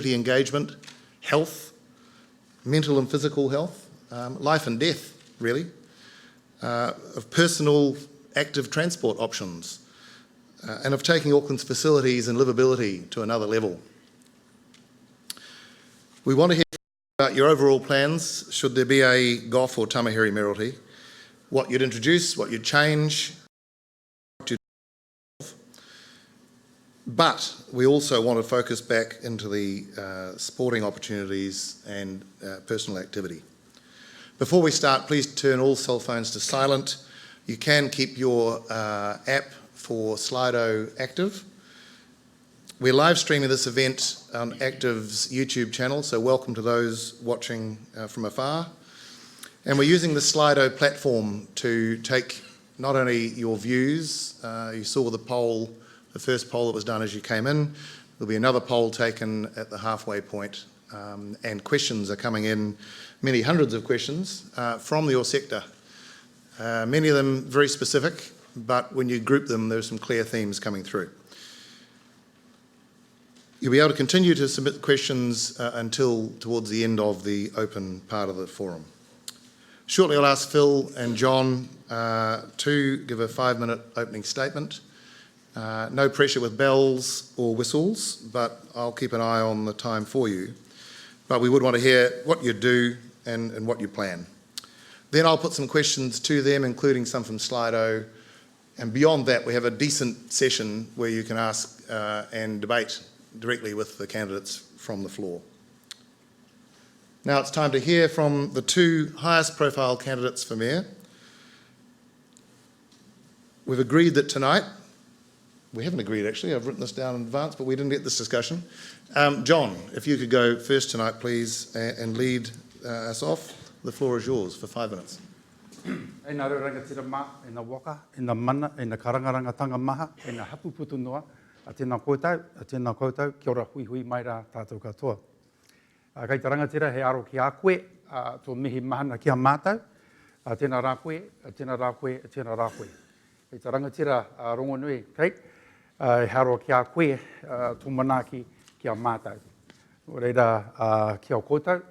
engagement, health, mental and physical health, life and death, really, of personal active transport options, and of taking Auckland's facilities and livability to another level. We want to hear about your overall plans, should there be a GOF or Tamahere Mayoralty, what you'd introduce, what you'd change, but we also want to focus back into the sporting opportunities and personal activity. Before we start, please turn all cell phones to silent. You can keep your app for Slido active. We're live streaming this event on Active's YouTube channel, so welcome to those watching from afar. And we're using the Slido platform to take not only your views, you saw the poll, the first poll that was done as you came in. There'll be another poll taken at the halfway point, and questions are coming in, many hundreds of questions from your sector. Many of them very specific, but when you group them, there's some clear themes coming through. You'll be able to continue to submit questions until towards the end of the open part of the forum. Shortly I'll ask Phil and John to give a 5-minute opening statement. No pressure with bells or whistles, but I'll keep an eye on the time for you. But we would want to hear what you do and what you plan. Then I'll put some questions to them, including some from Slido. And beyond that, we have a decent session where you can ask and debate directly with the candidates from the floor. Now it's time to hear from the two highest profile candidates for Mayor. We've agreed that tonight, we haven't agreed actually, I've written this down in advance, but we didn't get this discussion. John, if you could go first tonight, please, and lead us off. The floor is yours for 5 minutes. E nā rangatira mā, e nā waka, e nā mana, e nā karangarangatanga maha, e nā hapu putu noa, a tēnā koutou, kia ora hui hui mai rā tātou katoa. Kei tā rangatira he aro ki a koe, tō mihi mahana ki a mātou, tēnā rā koe, tēnā rā koe, tēnā rā koe. Kei tā rangatira rongo nui, kei, he aro ki a koe, tō manaki ki a mātou. Reira ki a koutou,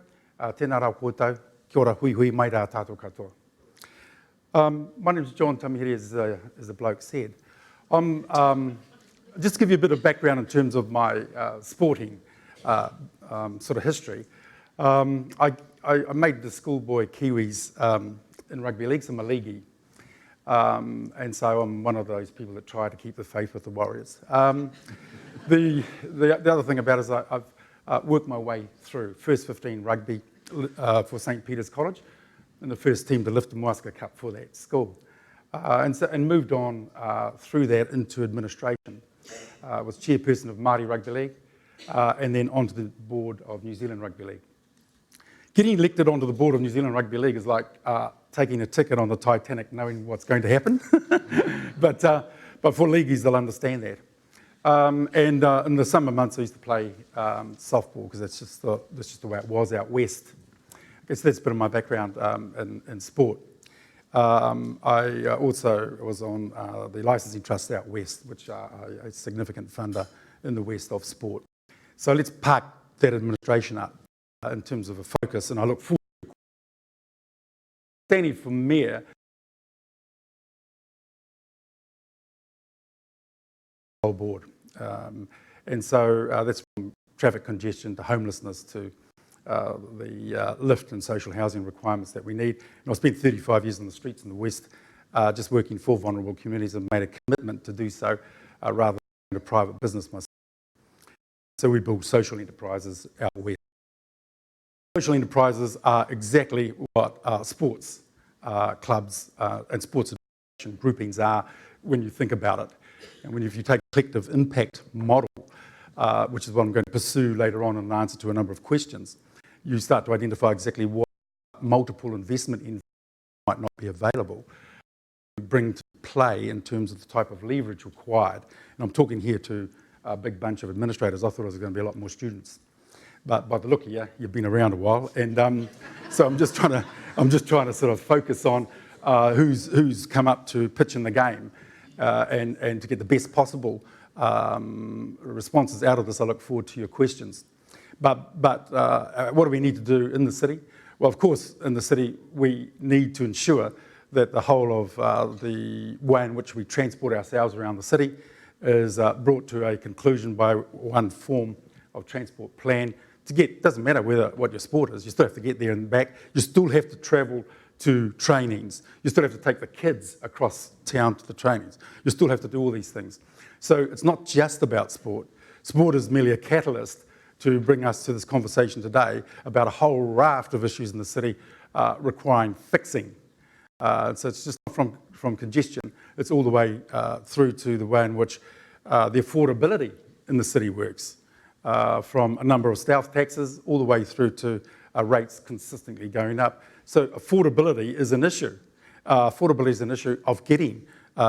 tēnā rā koutou, kia ora hui hui mai rā tātou katoa. My name is John Tamahere, as the bloke said. Just to give you a bit of background in terms of my sporting sort of history. I made the schoolboy Kiwis in rugby league, so I'm a leaguey. And so I'm one of those people that try to keep the faith with the Warriors. The other thing about it is I've worked my way through first 15 rugby for St. Peter's College, and the first team to lift the Moaska Cup for that school. And moved on through that into administration. Was chairperson of Māori Rugby League, and then onto the board of New Zealand Rugby League. Getting elected onto the board of New Zealand Rugby League is like taking a ticket on the Titanic, knowing what's going to happen. but for leagueies, they'll understand that. And in the summer months, I used to play softball because that's just the way it was out west. I guess that's a bit of my background in sport. I also was on the Licensing Trust out west, which are a significant funder in the west of sport. So let's park that administration up in terms of a focus, and I look forward to standing for Mayor. Whole board. And so that's from traffic congestion to homelessness to the lift and social housing requirements that we need. And I've spent 35 years on the streets in the West just working for vulnerable communities and made a commitment to do so rather than a private business myself. So we build social enterprises out west. Social enterprises are exactly what sports clubs and sports groupings are when you think about it. And if you take a collective impact model, which is what I'm going to pursue later on in an answer to a number of questions, you start to identify exactly what multiple investment might not be available to bring to play in terms of the type of leverage required. And I'm talking here to a big bunch of administrators. I thought it was going to be a lot more students. But by the look of you, you've been around a while. And so I'm just trying to sort of focus on who's come up to pitch in the game and to get the best possible responses out of this. I look forward to your questions. But what do we need to do in the city? Well, of course, in the city, we need to ensure that the whole of the way in which we transport ourselves around the city is brought to a conclusion by one form of transport plan. Doesn't matter what your sport is, you still have to get there and back. You still have to travel to trainings. You still have to take the kids across town to the trainings. You still have to do all these things. So it's not just about sport. Sport is merely a catalyst to bring us to this conversation today about a whole raft of issues in the city requiring fixing. So it's just not from congestion, it's all the way through to the way in which the affordability in the city works, from a number of staff taxes all the way through to rates consistently going up. So affordability is an issue. Affordability is an issue of getting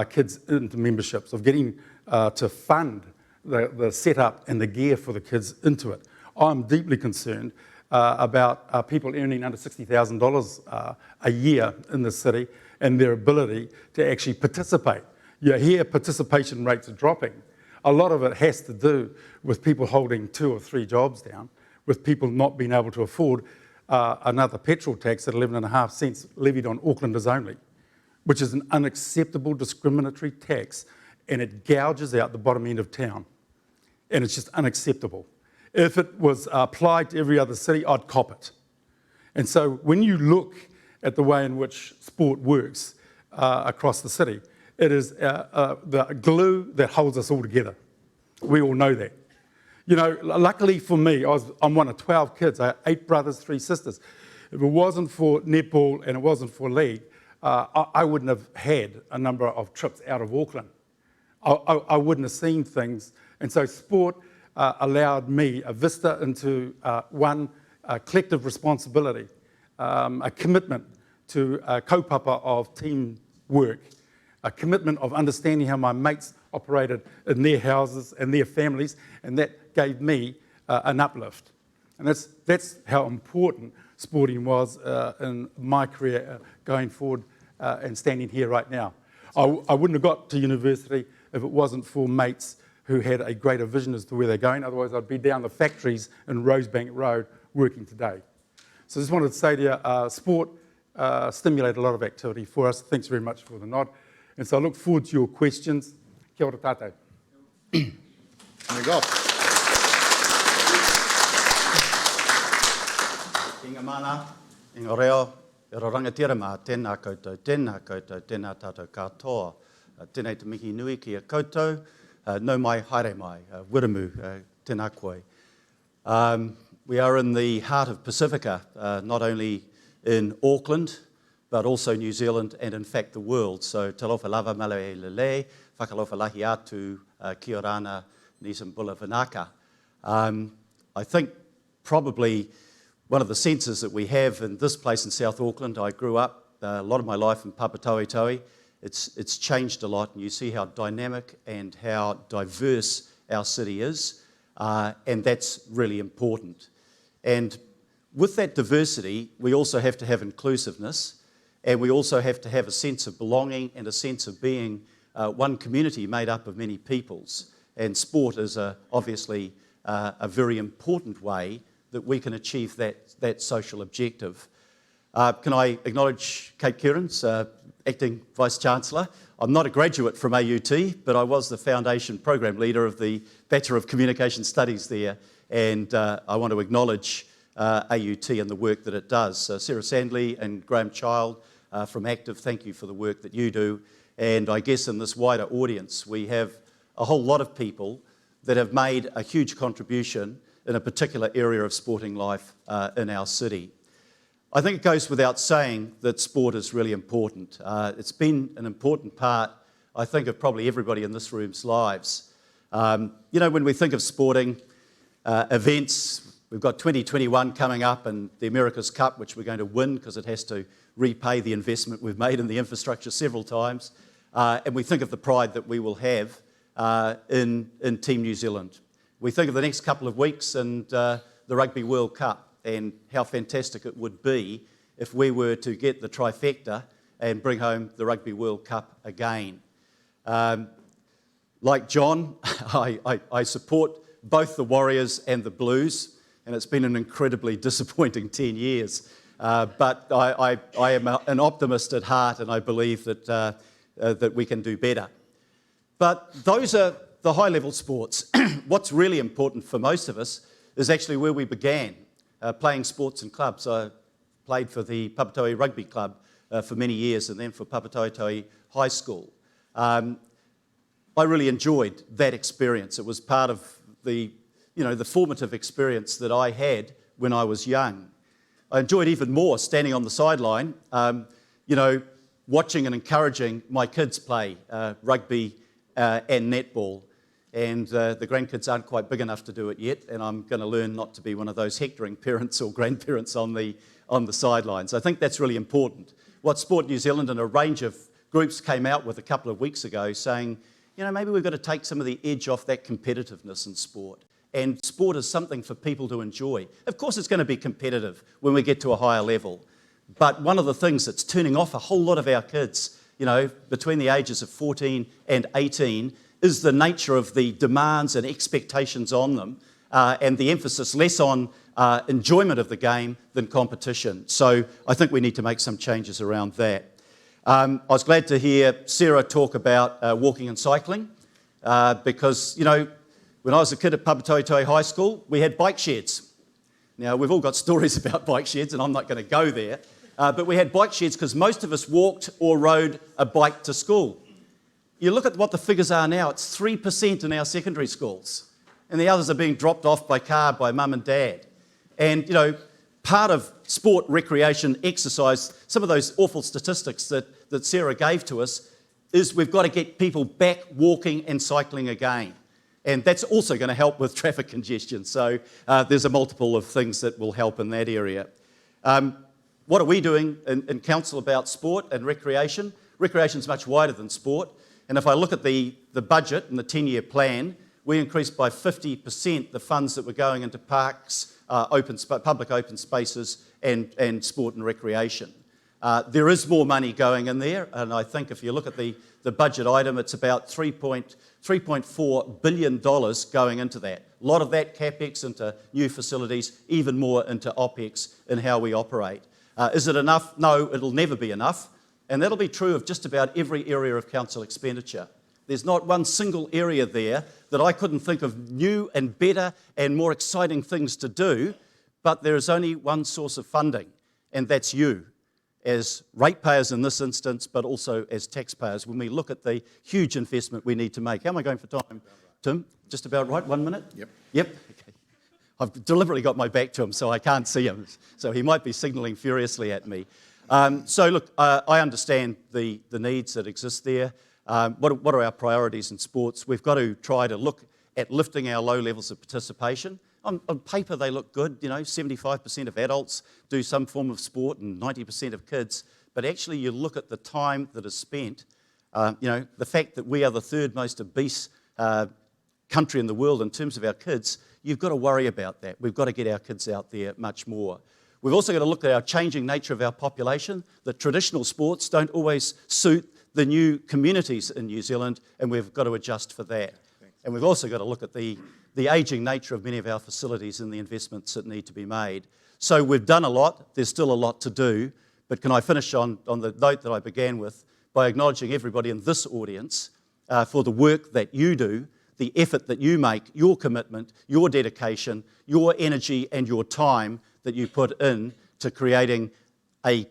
kids into memberships, of getting to fund the setup and the gear for the kids into it. I'm deeply concerned about people earning under $60,000 a year in the city and their ability to actually participate. You hear participation rates are dropping. A lot of it has to do with people holding 2 or 3 jobs down, with people not being able to afford another petrol tax at 11.5 cents levied on Aucklanders only, which is an unacceptable discriminatory tax, and it gouges out the bottom end of town. And it's just unacceptable. If it was applied to every other city, I'd cop it. And so when you look at the way in which sport works across the city, it is the glue that holds us all together. We all know that. You know, luckily for me, I'm one of 12 kids. I have 8 brothers, 3 sisters. If it wasn't for netball and it wasn't for league, I wouldn't have had a number of trips out of Auckland. I wouldn't have seen things. And so sport allowed me a vista into one collective responsibility, a commitment to a kaupapa of teamwork, a commitment of understanding how my mates operated in their houses and their families, and that gave me an uplift. And that's how important sporting was in my career going forward and standing here right now. I wouldn't have got to university if it wasn't for mates who had a greater vision as to where they're going. Otherwise, I'd be down the factories in Rosebank Road working today. So I just wanted to say to you, sport stimulated a lot of activity for us. Thanks very much for the nod. And so I look forward to your questions. Kia ora tātou. There you go. Inga mana, inga reo, e ro rangatira mā, tēnā koutou, tēnā tātou katoa. Tēnei te mihi nui ki a koutou, no mai, haere mai, wiramu, tēnā koe. We are in the heart of Pacifica, not only in Auckland, but also New Zealand and in fact the world. So talofa lava malae lele, whakalofa lahi atu ki o rana Nisimbula Vinaka. I think probably one of the senses that we have in this place in South Auckland, I grew up a lot of my life in Papatoetoe. It's changed a lot, and you see how dynamic and how diverse our city is, and that's really important. And with that diversity, we also have to have inclusiveness, and we also have to have a sense of belonging and a sense of being one community made up of many peoples. And sport is obviously a very important way that we can achieve that social objective. Can I acknowledge Kate Kearns, Acting Vice-Chancellor? I'm not a graduate from AUT, but I was the Foundation Program Leader of the Bachelor of Communication Studies there, and I want to acknowledge AUT and the work that it does. Sarah Sandley and Graham Child from Active, thank you for the work that you do. And I guess in this wider audience, we have a whole lot of people that have made a huge contribution in a particular area of sporting life in our city. I think it goes without saying that sport is really important. It's been an important part, I think, of probably everybody in this room's lives. You know, when we think of sporting events, we've got 2021 coming up and the America's Cup, which we're going to win because it has to repay the investment we've made in the infrastructure several times. And we think of the pride that we will have in Team New Zealand. We think of the next couple of weeks and the Rugby World Cup and how fantastic it would be if we were to get the trifecta and bring home the Rugby World Cup again. Like John, I support both the Warriors and the Blues. and it's been an incredibly disappointing 10 years. But I am an optimist at heart, and I believe that we can do better. But those are the high-level sports. What's really important for most of us is actually where we began, playing sports in clubs. I played for the Papatoetoe Rugby Club for many years, and then for Papatoetoe High School. I really enjoyed that experience. It was part of the formative experience that I had when I was young. I enjoyed even more standing on the sideline, watching and encouraging my kids play rugby and netball. And the grandkids aren't quite big enough to do it yet, and I'm going to learn not to be one of those hectoring parents or grandparents on the sidelines. I think that's really important. What Sport New Zealand and a range of groups came out with a couple of weeks ago saying, maybe we've got to take some of the edge off that competitiveness in sport. And sport is something for people to enjoy. Of course it's going to be competitive when we get to a higher level. But one of the things that's turning off a whole lot of our kids, between the ages of 14 and 18, is the nature of the demands and expectations on them, and the emphasis less on enjoyment of the game than competition. So I think we need to make some changes around that. I was glad to hear Sarah talk about walking and cycling, because, when I was a kid at Papatoetoe High School, we had bike sheds. Now, we've all got stories about bike sheds, and I'm not going to go there, but we had bike sheds because most of us walked or rode a bike to school. You look at what the figures are now, it's 3% in our secondary schools, and the others are being dropped off by car by mum and dad. And, part of sport, recreation, exercise, some of those awful statistics that Sarah gave to us, is we've got to get people back walking and cycling again. And that's also going to help with traffic congestion. So there's a multiple of things that will help in that area. What are we doing in council about sport and recreation? Recreation's much wider than sport. And if I look at the budget and the 10-year plan, we increased by 50% the funds that were going into parks, public open spaces, and sport and recreation. There is more money going in there, and I think if you look at the budget item, it's about $3.4 billion going into that. A lot of that CapEx into new facilities, even more into OpEx in how we operate. Is it enough? No, it'll never be enough. And that'll be true of just about every area of council expenditure. There's not one single area there that I couldn't think of new and better and more exciting things to do, but there is only one source of funding, and that's you, as ratepayers in this instance, but also as taxpayers, when we look at the huge investment we need to make. How am I going for time, Tim? Just about right, 1 minute? Yep. Okay. I've deliberately got my back to him so I can't see him, so he might be signalling furiously at me. So look, I understand the needs that exist there. What are our priorities in sports? We've got to try to look at lifting our low levels of participation. On paper, they look good. 75% of adults do some form of sport and 90% of kids. But actually, you look at the time that is spent, the fact that we are the third most obese country in the world in terms of our kids, you've got to worry about that. We've got to get our kids out there much more. We've also got to look at our changing nature of our population. The traditional sports don't always suit the new communities in New Zealand, and we've got to adjust for that. Thanks. And we've also got to look at the ageing nature of many of our facilities and the investments that need to be made. So we've done a lot. There's still a lot to do. But can I finish on the note that I began with by acknowledging everybody in this audience for the work that you do, the effort that you make, your commitment, your dedication, your energy and your time that you put in to creating a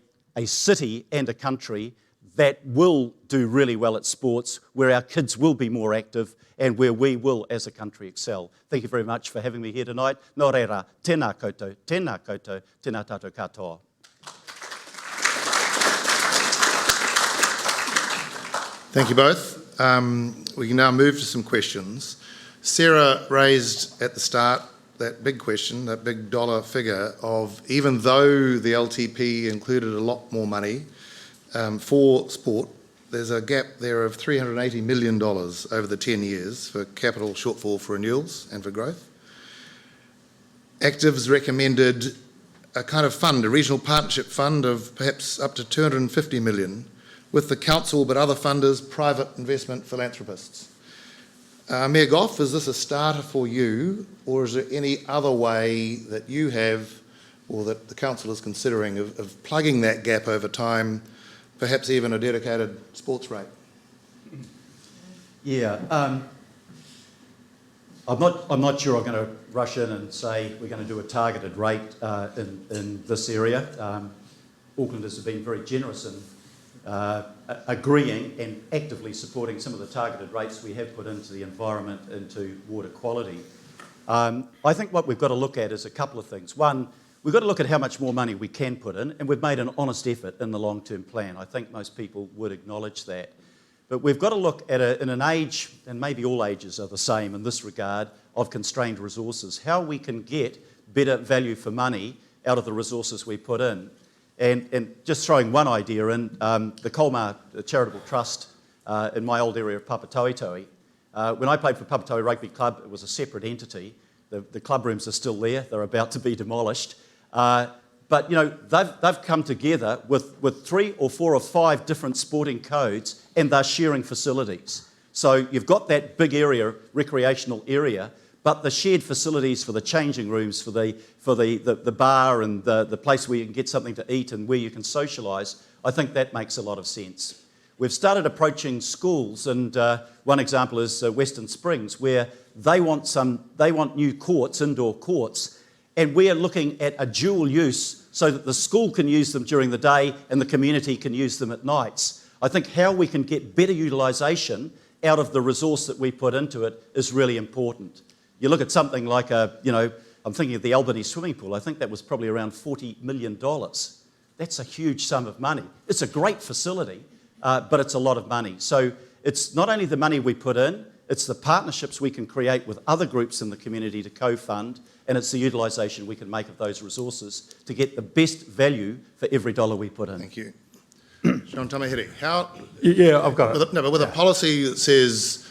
city and a country that will do really well at sports, where our kids will be more active and where we will, as a country, excel. Thank you very much for having me here tonight. Nō reira, tēnā koutou, tēnā koutou, tēnā tātou katoa. Thank you both. We can now move to some questions. Sarah raised at the start that big question, that big dollar figure of, even though the LTP included a lot more money for sport, there's a gap there of $380 million over the 10 years for capital shortfall for renewals and for growth. Actives recommended a kind of fund, a regional partnership fund of perhaps up to $250 million with the council, but other funders, private investment philanthropists. Mayor Goff, is this a starter for you, or is there any other way that you have, or that the council is considering, of plugging that gap over time, perhaps even a dedicated sports rate? Yeah, I'm not sure I'm going to rush in and say we're going to do a targeted rate in this area. Aucklanders have been very generous in agreeing and actively supporting some of the targeted rates we have put into the environment, into water quality. I think what we've got to look at is a couple of things. One, we've got to look at how much more money we can put in, and we've made an honest effort in the long-term plan. I think most people would acknowledge that. But we've got to look at in an age, and maybe all ages are the same in this regard, of constrained resources, how we can get better value for money out of the resources we put in. And just throwing one idea in, the Colmar Charitable Trust in my old area of Papatoetoe, when I played for Papatoetoe Rugby Club, it was a separate entity. The club rooms are still there. They're about to be demolished. But, you know, they've come together with 3 or 4 or 5 different sporting codes, and they're sharing facilities. So you've got that big area, recreational area, but the shared facilities for the changing rooms, for the bar and the place where you can get something to eat and where you can socialise, I think that makes a lot of sense. We've started approaching schools, and one example is Western Springs, where they want new courts, indoor courts, and we are looking at a dual use so that the school can use them during the day and the community can use them at nights. I think how we can get better utilisation out of the resource that we put into it is really important. You look at something like I'm thinking of the Albany swimming pool. I think that was probably around $40 million. That's a huge sum of money. It's a great facility, but it's a lot of money. So it's not only the money we put in, it's the partnerships we can create with other groups in the community to co-fund, and it's the utilisation we can make of those resources to get the best value for every dollar we put in. Thank you. Sean Tamahere, how... Yeah, I've got it. But with a policy that says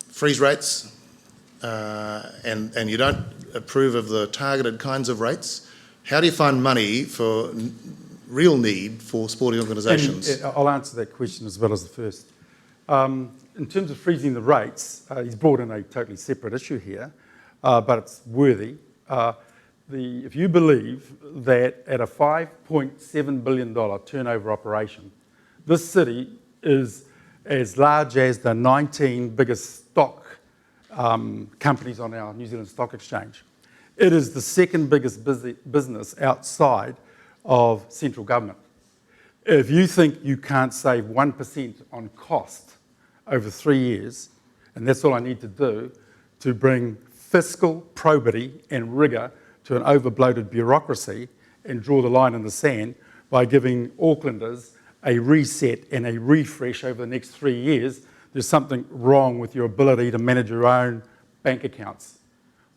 freeze rates, and you don't approve of the targeted kinds of rates, how do you find money for real need for sporting organisations? And I'll answer that question as well as the first. In terms of freezing the rates, he's brought in a totally separate issue here, but it's worthy. If you believe that at a $5.7 billion turnover operation, this city is as large as the 19 biggest stock companies on our New Zealand Stock Exchange. It is the second biggest business outside of central government. If you think you can't save 1% on cost over 3 years, and that's all I need to do to bring fiscal probity and rigour to an over-bloated bureaucracy and draw the line in the sand by giving Aucklanders a reset and a refresh over the next 3 years, there's something wrong with your ability to manage your own bank accounts.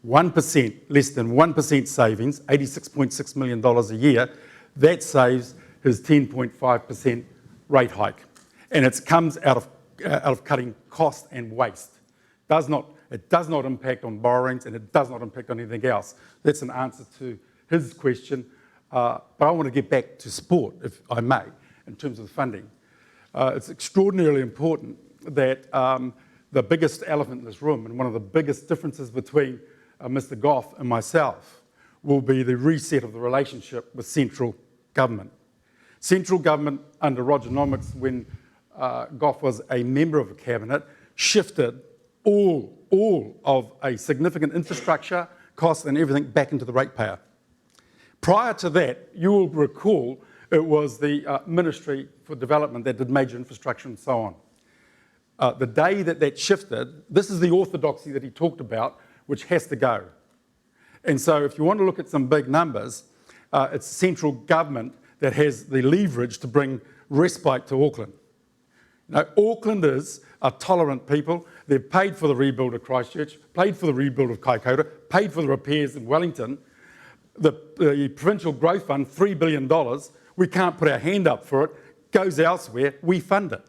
1%, less than 1% savings, $86.6 million a year, that saves his 10.5% rate hike. And it comes out of cutting cost and waste. It does not impact on borrowings, and it does not impact on anything else. That's an answer to his question. But I want to get back to sport, if I may, in terms of the funding. It's extraordinarily important that the biggest elephant in this room, and one of the biggest differences between Mr. Goff and myself, will be the reset of the relationship with central government. Central government under Rogernomics, when Goff was a member of the cabinet, shifted all of a significant infrastructure cost and everything back into the ratepayer. Prior to that, you will recall it was the Ministry for Development that did major infrastructure and so on. The day that shifted, this is the orthodoxy that he talked about, which has to go. And so if you want to look at some big numbers, it's central government that has the leverage to bring respite to Auckland. Now, Aucklanders are tolerant people. They've paid for the rebuild of Christchurch, paid for the rebuild of Kaikoura, paid for the repairs in Wellington. The Provincial Growth Fund, $3 billion, we can't put our hand up for it, goes elsewhere, we fund it.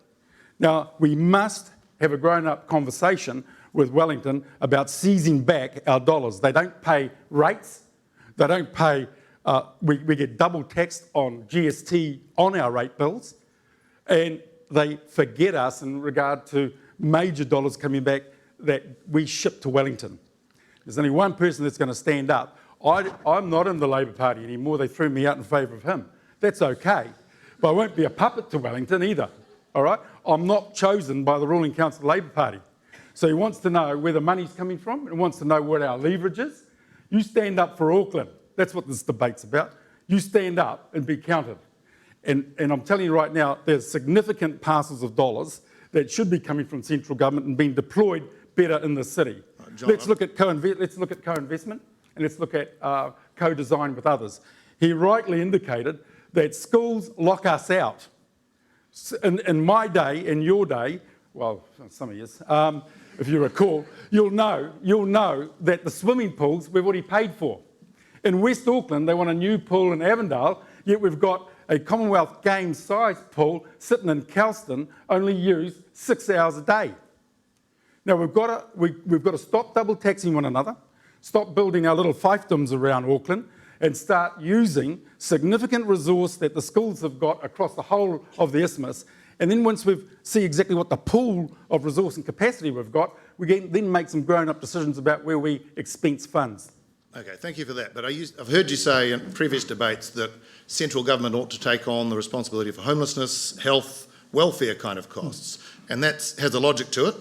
Now, we must have a grown-up conversation with Wellington about seizing back our dollars. They don't pay rates, they don't pay, we get double taxed on GST on our rate bills, and they forget us in regard to major dollars coming back that we ship to Wellington. There's only one person that's going to stand up. I'm not in the Labor Party anymore. They threw me out in favour of him. That's okay. But I won't be a puppet to Wellington either. All right? I'm not chosen by the ruling council of the Labor Party. So he wants to know where the money's coming from and wants to know what our leverage is. You stand up for Auckland. That's what this debate's about. You stand up and be counted. And I'm telling you right now, there's significant parcels of dollars that should be coming from central government and being deployed better in the city. John, Let's look at co-investment and let's look at co-design with others. He rightly indicated that schools lock us out. In my day, in your day, well, some of yous, if you recall, you'll know that the swimming pools we've already paid for. In West Auckland, they want a new pool in Avondale, yet we've got a Commonwealth Games sized pool sitting in Kelston, only used 6 hours a day. Now we've got to stop double taxing one another, stop building our little fiefdoms around Auckland, and start using significant resource that the schools have got across the whole of the isthmus. And then once we see exactly what the pool of resource and capacity we've got, we can then make some grown-up decisions about where we expense funds. Okay, thank you for that. But I've heard you say in previous debates that central government ought to take on the responsibility for homelessness, health, welfare kind of costs. And that has a logic to it.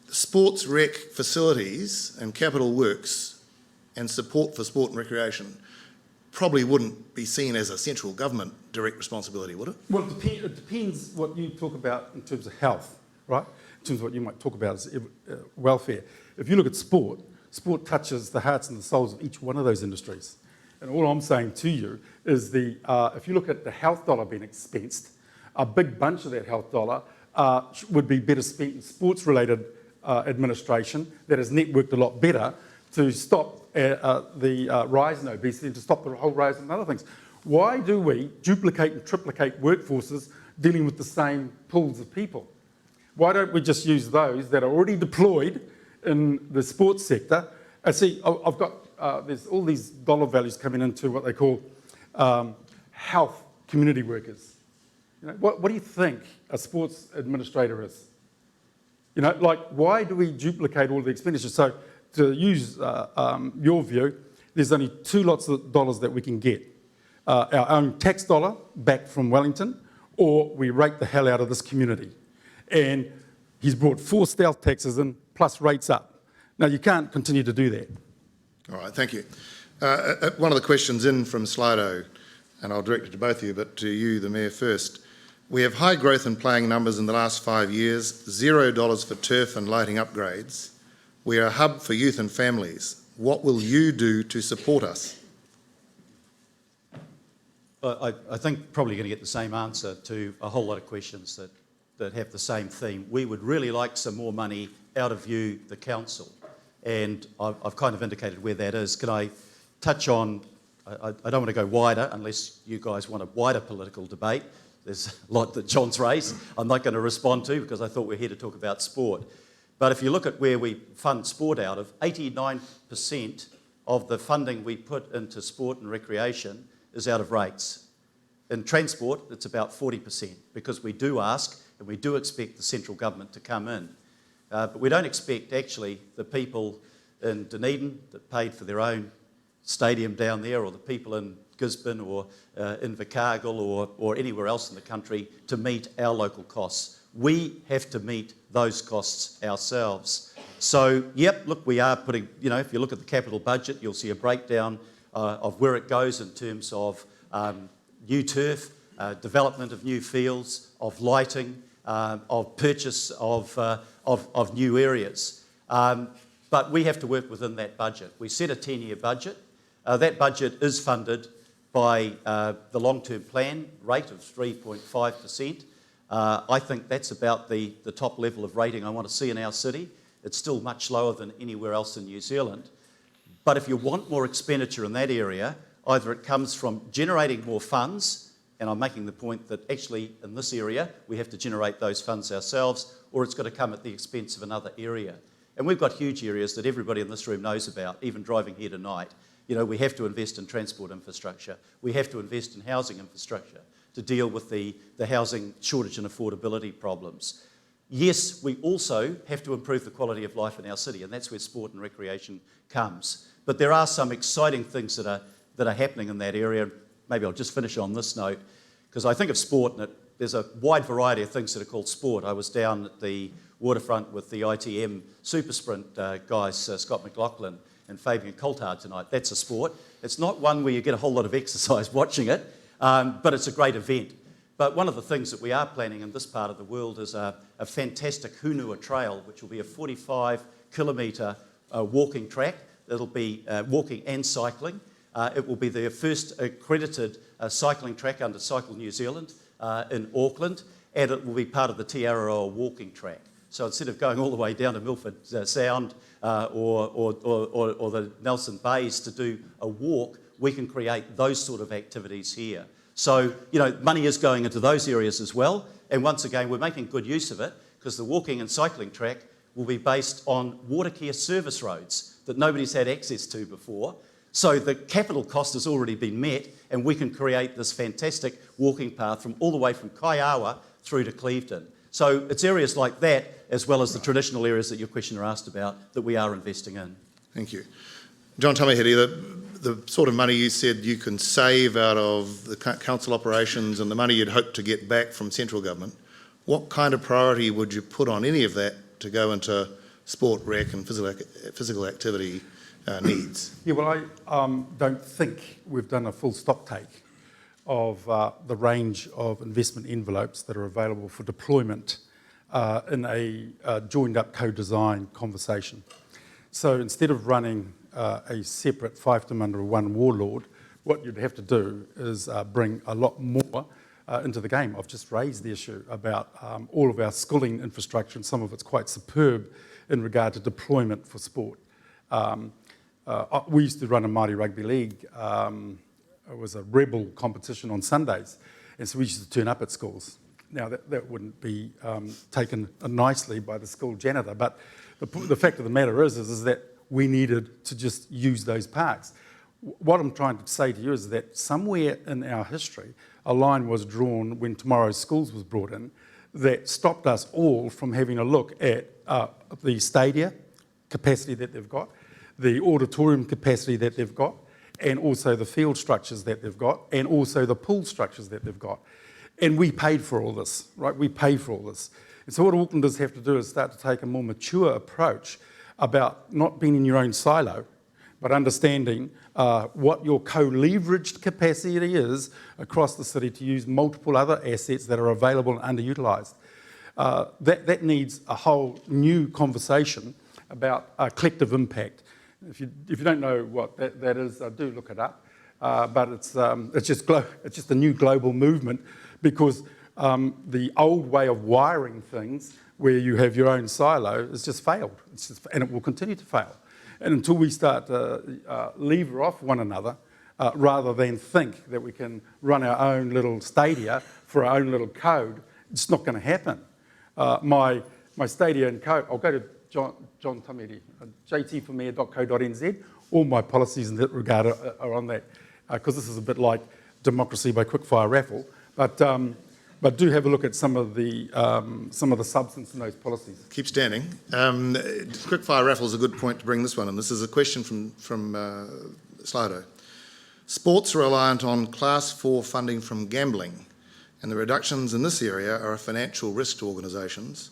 Sports rec facilities and capital works and support for sport and recreation probably wouldn't be seen as a central government direct responsibility, would it? Well, it depends what you talk about in terms of health, right? In terms of what you might talk about as welfare. If you look at sport, sport touches the hearts and the souls of each one of those industries. And all I'm saying to you is if you look at the health dollar being expensed, a big bunch of that health dollar would be better spent in sports-related administration that has networked a lot better to stop the rise in obesity and to stop the whole rise in other things. Why do we duplicate and triplicate workforces dealing with the same pools of people? Why don't we just use those that are already deployed in the sports sector? I see, I've got, there's all these dollar values coming into what they call health community workers. You know, what do you think a sports administrator is? You know, like, why do we duplicate all the expenditure? So, to use your view, there's only two lots of dollars that we can get. Our own tax dollar back from Wellington, or we rate the hell out of this community. And he's brought 4 stealth taxes in, plus rates up. Now, you can't continue to do that. All right, thank you. One of the questions in from Slido, and I'll direct it to both of you, but to you, the Mayor, first. We have high growth in playing numbers in the last 5 years, $0 for turf and lighting upgrades. We are a hub for youth and families. What will you do to support us? I think probably going to get the same answer to a whole lot of questions that have the same theme. We would really like some more money out of you, the council, and I've kind of indicated where that is. Can I touch on, I don't want to go wider unless you guys want a wider political debate. There's a lot that John's raised I'm not going to respond to because I thought we're here to talk about sport. But if you look at where we fund sport out of, 89% of the funding we put into sport and recreation is out of rates. In transport, it's about 40% because we do ask and we do expect the central government to come in. But we don't expect actually the people in Dunedin that paid for their own stadium down there, or the people in Gisborne or in Invercargill or anywhere else in the country to meet our local costs. We have to meet those costs ourselves. So, yep, look, we are putting, you know, if you look at the capital budget, you'll see a breakdown of where it goes in terms of new turf, development of new fields, of lighting, of purchase of new areas. But we have to work within that budget. We set a 10-year budget. That budget is funded by the long-term plan rate of 3.5%. I think that's about the top level of rating I want to see in our city. It's still much lower than anywhere else in New Zealand. But if you want more expenditure in that area, either it comes from generating more funds, and I'm making the point that actually in this area we have to generate those funds ourselves, or it's got to come at the expense of another area. And we've got huge areas that everybody in this room knows about, even driving here tonight. You know, we have to invest in transport infrastructure. We have to invest in housing infrastructure to deal with the housing shortage and affordability problems. Yes, we also have to improve the quality of life in our city, and that's where sport and recreation comes. But there are some exciting things that are happening in that area. Maybe I'll just finish on this note, because I think of sport, and there's a wide variety of things that are called sport. I was down at the waterfront with the ITM Super Sprint guys, Scott McLaughlin and Fabian Coulthard tonight. That's a sport. It's not one where you get a whole lot of exercise watching it, but it's a great event. But one of the things that we are planning in this part of the world is a fantastic Hunua Trail, which will be a 45-kilometre walking track. It'll be walking and cycling. It will be the first accredited cycling track under Cycle New Zealand in Auckland, and it will be part of the Te Araroa walking track. So instead of going all the way down to Milford Sound or the Nelson Bays to do a walk, we can create those sort of activities here. So, money is going into those areas as well. And once again, we're making good use of it because the walking and cycling track will be based on water-care service roads that nobody's had access to before. So the capital cost has already been met, and we can create this fantastic walking path from all the way from Kaiawa through to Clevedon. So it's areas like that, as well as the traditional areas that your questioner asked about, that we are investing in. Thank you. John Tamahiri, the sort of money you said you can save out of the council operations and the money you'd hope to get back from central government, what kind of priority would you put on any of that to go into sport, rec and physical activity needs? Yeah, well, I don't think we've done a full stock take of the range of investment envelopes that are available for deployment in a joined-up co-design conversation. So instead of running a separate fiefdom under one warlord, what you'd have to do is bring a lot more into the game. I've just raised the issue about all of our schooling infrastructure, and some of it's quite superb in regard to deployment for sport. We used to run a Māori Rugby League. It was a rebel competition on Sundays, and so we used to turn up at schools. Now, that wouldn't be taken nicely by the school janitor, but the fact of the matter is that we needed to just use those parks. What I'm trying to say to you is that somewhere in our history, a line was drawn when Tomorrow's Schools was brought in that stopped us all from having a look at the stadia capacity that they've got, the auditorium capacity that they've got, and also the field structures that they've got, and also the pool structures that they've got. And we paid for all this, right? We paid for all this. And so what Aucklanders have to do is start to take a more mature approach about not being in your own silo, but understanding what your co-leveraged capacity is across the city to use multiple other assets that are available and underutilised. That needs a whole new conversation about collective impact. If you don't know what that is, do look it up. But it's just a new global movement because the old way of wiring things, where you have your own silo, has just failed. And it will continue to fail. And until we start to lever off one another, rather than think that we can run our own little stadia for our own little code, it's not going to happen. My stadia and code, I'll go to John Tamiri, jtformayor.co.nz. All my policies in that regard are on that, because this is a bit like democracy by quickfire raffle. But do have a look at some of the substance in those policies. Keep standing. Quickfire raffle is a good point to bring this one in. This is a question from Slido. Sports are reliant on Class 4 funding from gambling, and the reductions in this area are a financial risk to organisations.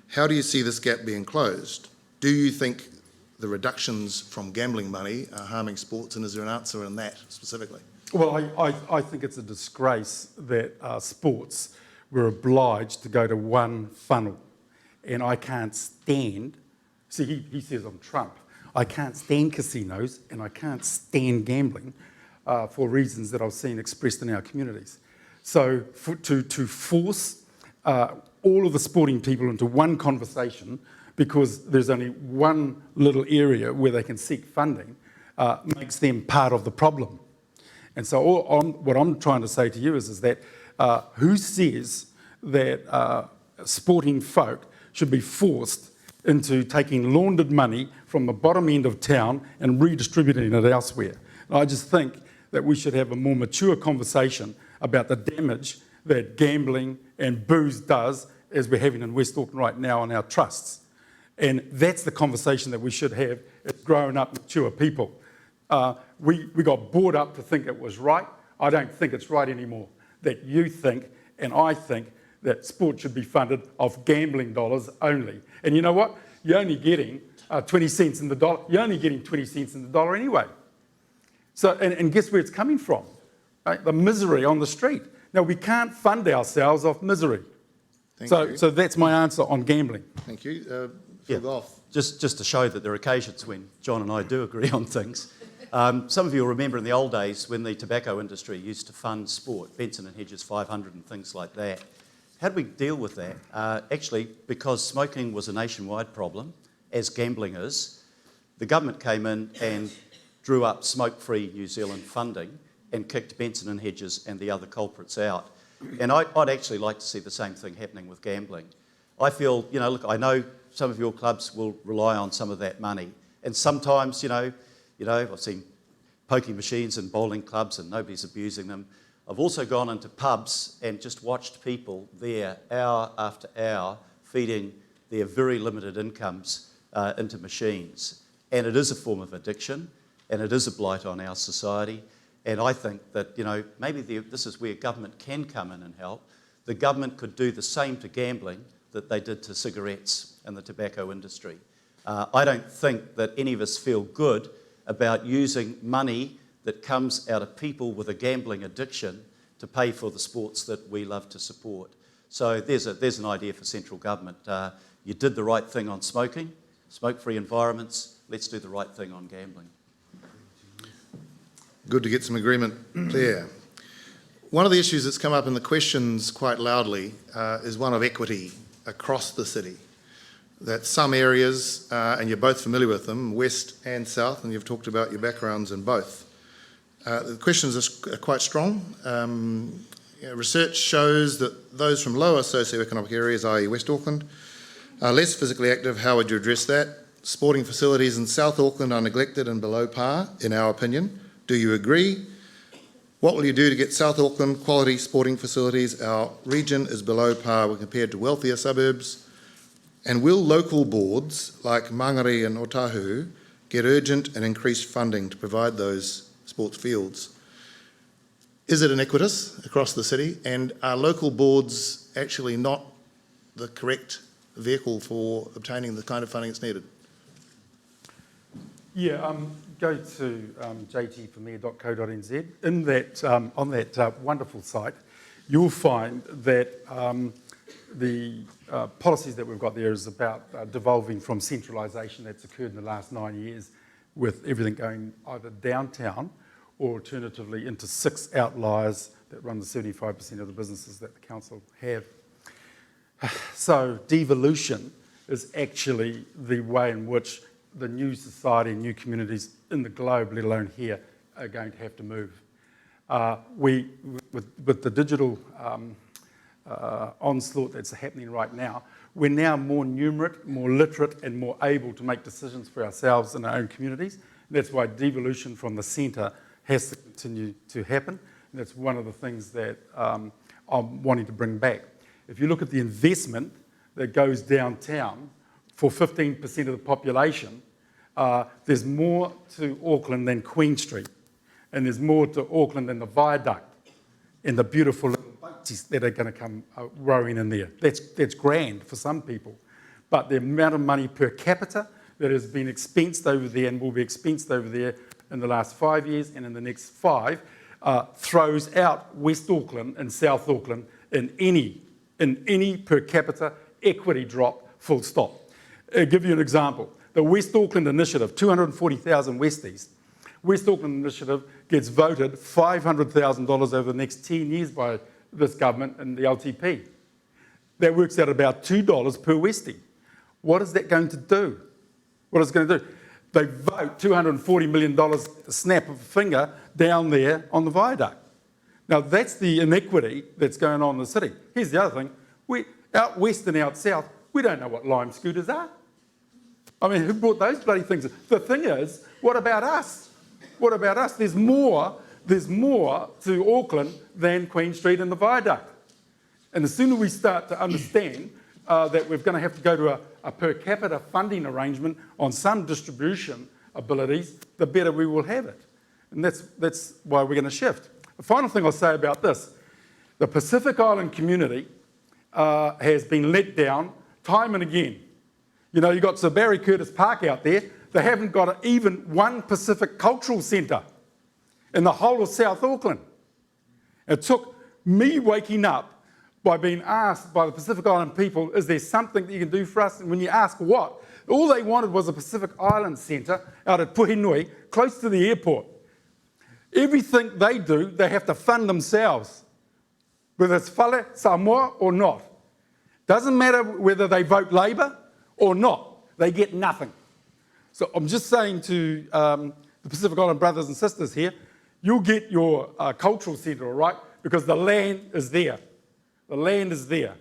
How do you see this gap being closed? Do you think the reductions from gambling money are harming sports, and is there an answer in that specifically? Well, I think it's a disgrace that sports were obliged to go to one funnel. And I can't stand, see, he says I'm Trump. I can't stand casinos and I can't stand gambling for reasons that I've seen expressed in our communities. So to force all of the sporting people into one conversation because there's only one little area where they can seek funding makes them part of the problem. And so what I'm trying to say to you is that who says that sporting folk should be forced into taking laundered money from the bottom end of town and redistributing it elsewhere? And I just think that we should have a more mature conversation about the damage that gambling and booze does as we're having in West Auckland right now on our trusts. And that's the conversation that we should have as grown up, mature people. We got brought up to think it was right. I don't think it's right anymore that you think and I think that sport should be funded off gambling dollars only. And you know what? You're only getting 20 cents in the dollar. You're only getting 20 cents in the dollar anyway. So, and guess where it's coming from? Right? The misery on the street. Now, we can't fund ourselves off misery. Thank So, you. so that's my answer on gambling. Thank you. Yeah. Phil Goff. Just to show that there are occasions when John and I do agree on things. Some of you will remember in the old days when the tobacco industry used to fund sport, Benson and Hedges 500 and things like that. How did we deal with that? Actually, because smoking was a nationwide problem, as gambling is, the government came in and drew up Smoke-Free New Zealand funding and kicked Benson and Hedges and the other culprits out. And I'd actually like to see the same thing happening with gambling. I feel, look, I know some of your clubs will rely on some of that money. And sometimes, I've seen pokie machines in bowling clubs and nobody's abusing them. I've also gone into pubs and just watched people there hour after hour feeding their very limited incomes into machines. And it is a form of addiction and it is a blight on our society. And I think that, maybe this is where government can come in and help. The government could do the same to gambling that they did to cigarettes and the tobacco industry. I don't think that any of us feel good about using money that comes out of people with a gambling addiction to pay for the sports that we love to support. So there's an idea for central government. You did the right thing on smoking, smoke-free environments. Let's do the right thing on gambling. Good to get some agreement there. One of the issues that's come up in the questions quite loudly is one of equity across the city. That some areas, and you're both familiar with them, west and south, and you've talked about your backgrounds in both. The questions are quite strong. Research shows that those from lower socioeconomic areas, i.e. West Auckland, are less physically active. How would you address that? Sporting facilities in South Auckland are neglected and below par, in our opinion. Do you agree? What will you do to get South Auckland quality sporting facilities? Our region is below par when compared to wealthier suburbs. And will local boards like Mangere and Otahu get urgent and increased funding to provide those sports fields? Is it iniquitous across the city? And are local boards actually not the correct vehicle for obtaining the kind of funding that's needed? Yeah, go to jtformayor.co.nz. In that, on that wonderful site, you'll find that the policies that we've got there is about devolving from centralisation that's occurred in the last 9 years, with everything going either downtown or alternatively into 6 outliers that run the 75% of the businesses that the council have. So devolution is actually the way in which the new society and new communities in the globe, let alone here, are going to have to move. With the digital onslaught that's happening right now, we're now more numerate, more literate, and more able to make decisions for ourselves in our own communities. And that's why devolution from the centre has to continue to happen. And that's one of the things that I'm wanting to bring back. If you look at the investment that goes downtown for 15% of the population, there's more to Auckland than Queen Street. And there's more to Auckland than the viaduct and the beautiful little boats that are going to come rowing in there. That's grand for some people. But the amount of money per capita that has been expensed over there and will be expensed over there in the last 5 years and in the next 5 throws out West Auckland and South Auckland in any per capita equity drop, full stop. I'll give you an example. The West Auckland Initiative, 240,000 Westies. West Auckland Initiative gets voted $500,000 over the next 10 years by this government and the LTP. That works out about $2 per Westie. What is that going to do? What is it going to do? They vote $240 million, snap of a finger, down there on the viaduct. Now, that's the inequity that's going on in the city. Here's the other thing. Out west and out south, we don't know what lime scooters are. I mean, who brought those bloody things in? The thing is, what about us? What about us? There's more to Auckland than Queen Street and the viaduct. And the sooner we start to understand that we're going to have to go to a per capita funding arrangement on some distribution abilities, the better we will have it. And that's why we're going to shift. The final thing I'll say about this, the Pacific Island community has been let down time and again. You know, you've got Sir Barry Curtis Park out there. They haven't got even one Pacific Cultural Centre in the whole of South Auckland. It took me waking up by being asked by the Pacific Island people, is there something that you can do for us? And when you ask what, all they wanted was a Pacific Island Centre out at Puhinui, close to the airport. Everything they do, they have to fund themselves, whether it's Whale, Samoa or not. Doesn't matter whether they vote Labour or not, they get nothing. So I'm just saying to the Pacific Island brothers and sisters here, you'll get your cultural centre, all right, because the land is there. The land is there.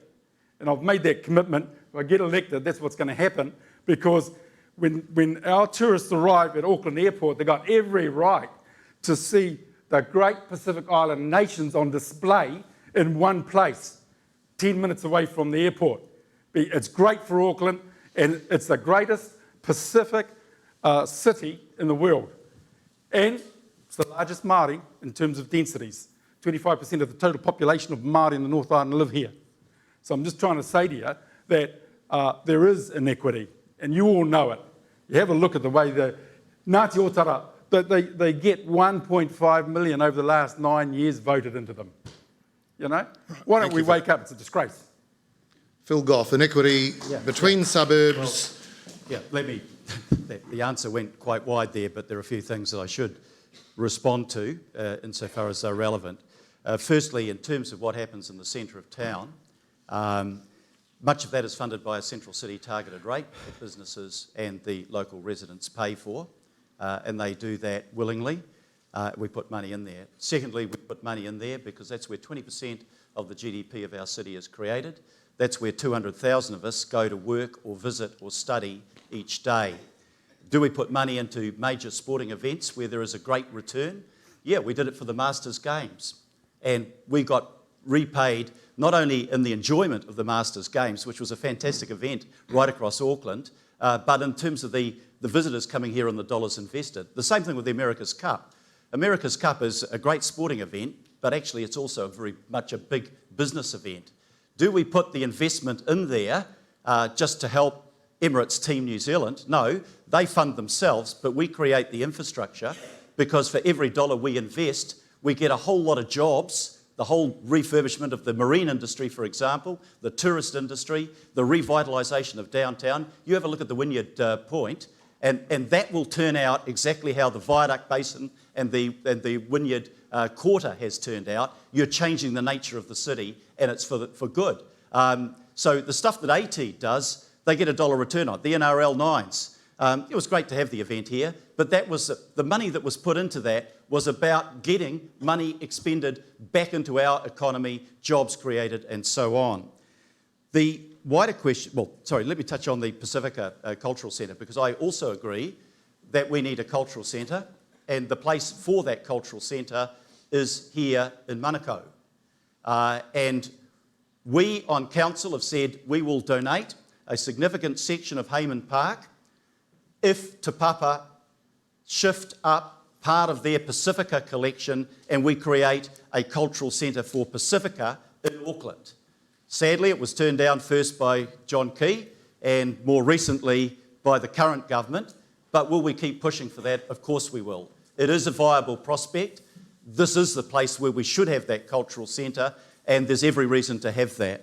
And I've made that commitment. If I get elected, that's what's going to happen, because when our tourists arrive at Auckland Airport, they've got every right to see the great Pacific Island nations on display in one place, 10 minutes away from the airport. It's great for Auckland, and it's the greatest Pacific city in the world. And it's the largest Māori in terms of densities. 25% of the total population of Māori in the North Island live here. So I'm just trying to say to you that there is inequity, and you all know it. You have a look at the way the Ngāti Otara, they get 1.5 million over the last 9 years voted into them. You know? Why don't we wake up? It's a disgrace. Phil Goff, inequity between suburbs. Well, let me, the answer went quite wide there, but there are a few things that I should respond to insofar as they're relevant. Firstly, in terms of what happens in the centre of town, much of that is funded by a central city targeted rate that businesses and the local residents pay for, and they do that willingly. We put money in there. Secondly, we put money in there because that's where 20% of the GDP of our city is created. That's where 200,000 of us go to work or visit or study each day. Do we put money into major sporting events where there is a great return? Yeah, we did it for the Masters Games. And we got repaid not only in the enjoyment of the Masters Games, which was a fantastic event right across Auckland, but in terms of the visitors coming here and the dollars invested. The same thing with the America's Cup. America's Cup is a great sporting event, but actually it's also very much a big business event. Do we put the investment in there just to help Emirates Team New Zealand? No, they fund themselves, but we create the infrastructure because for every dollar we invest, we get a whole lot of jobs, the whole refurbishment of the marine industry, for example, the tourist industry, the revitalisation of downtown. You have a look at the Wynyard Point, and that will turn out exactly how the Viaduct Basin and the Wynyard Quarter has turned out. You're changing the nature of the city, and it's for good. So the stuff that AT does, they get $1 return on. The NRL 9s. It was great to have the event here, but that was the money that was put into that was about getting money expended back into our economy, jobs created, and so on. The wider question, let me touch on the Pacifica Cultural Centre, because I also agree that we need a cultural centre, and the place for that cultural centre is here in Manukau. And we on council have said we will donate a significant section of Hayman Park if Te Papa shift up part of their Pacifica collection and we create a cultural centre for Pacifica in Auckland. Sadly, it was turned down first by John Key and more recently by the current government, but will we keep pushing for that? Of course we will. It is a viable prospect. This is the place where we should have that cultural centre, and there's every reason to have that.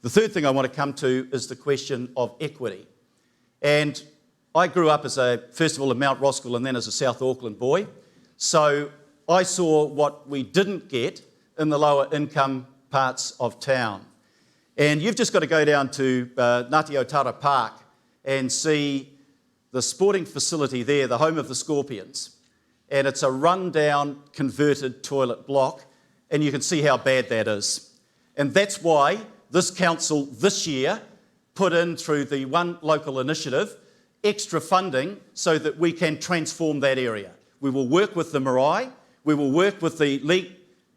The third thing I want to come to is the question of equity. And I grew up first of all, in Mount Roskill and then as a South Auckland boy. So I saw what we didn't get in the lower income parts of town. And you've just got to go down to Ngāti Otara Park and see the sporting facility there, the home of the Scorpions. And it's a run-down, converted toilet block, and you can see how bad that is. And that's why this council this year put in, through the One Local initiative, extra funding so that we can transform that area. We will work with the marae, we will work with the league,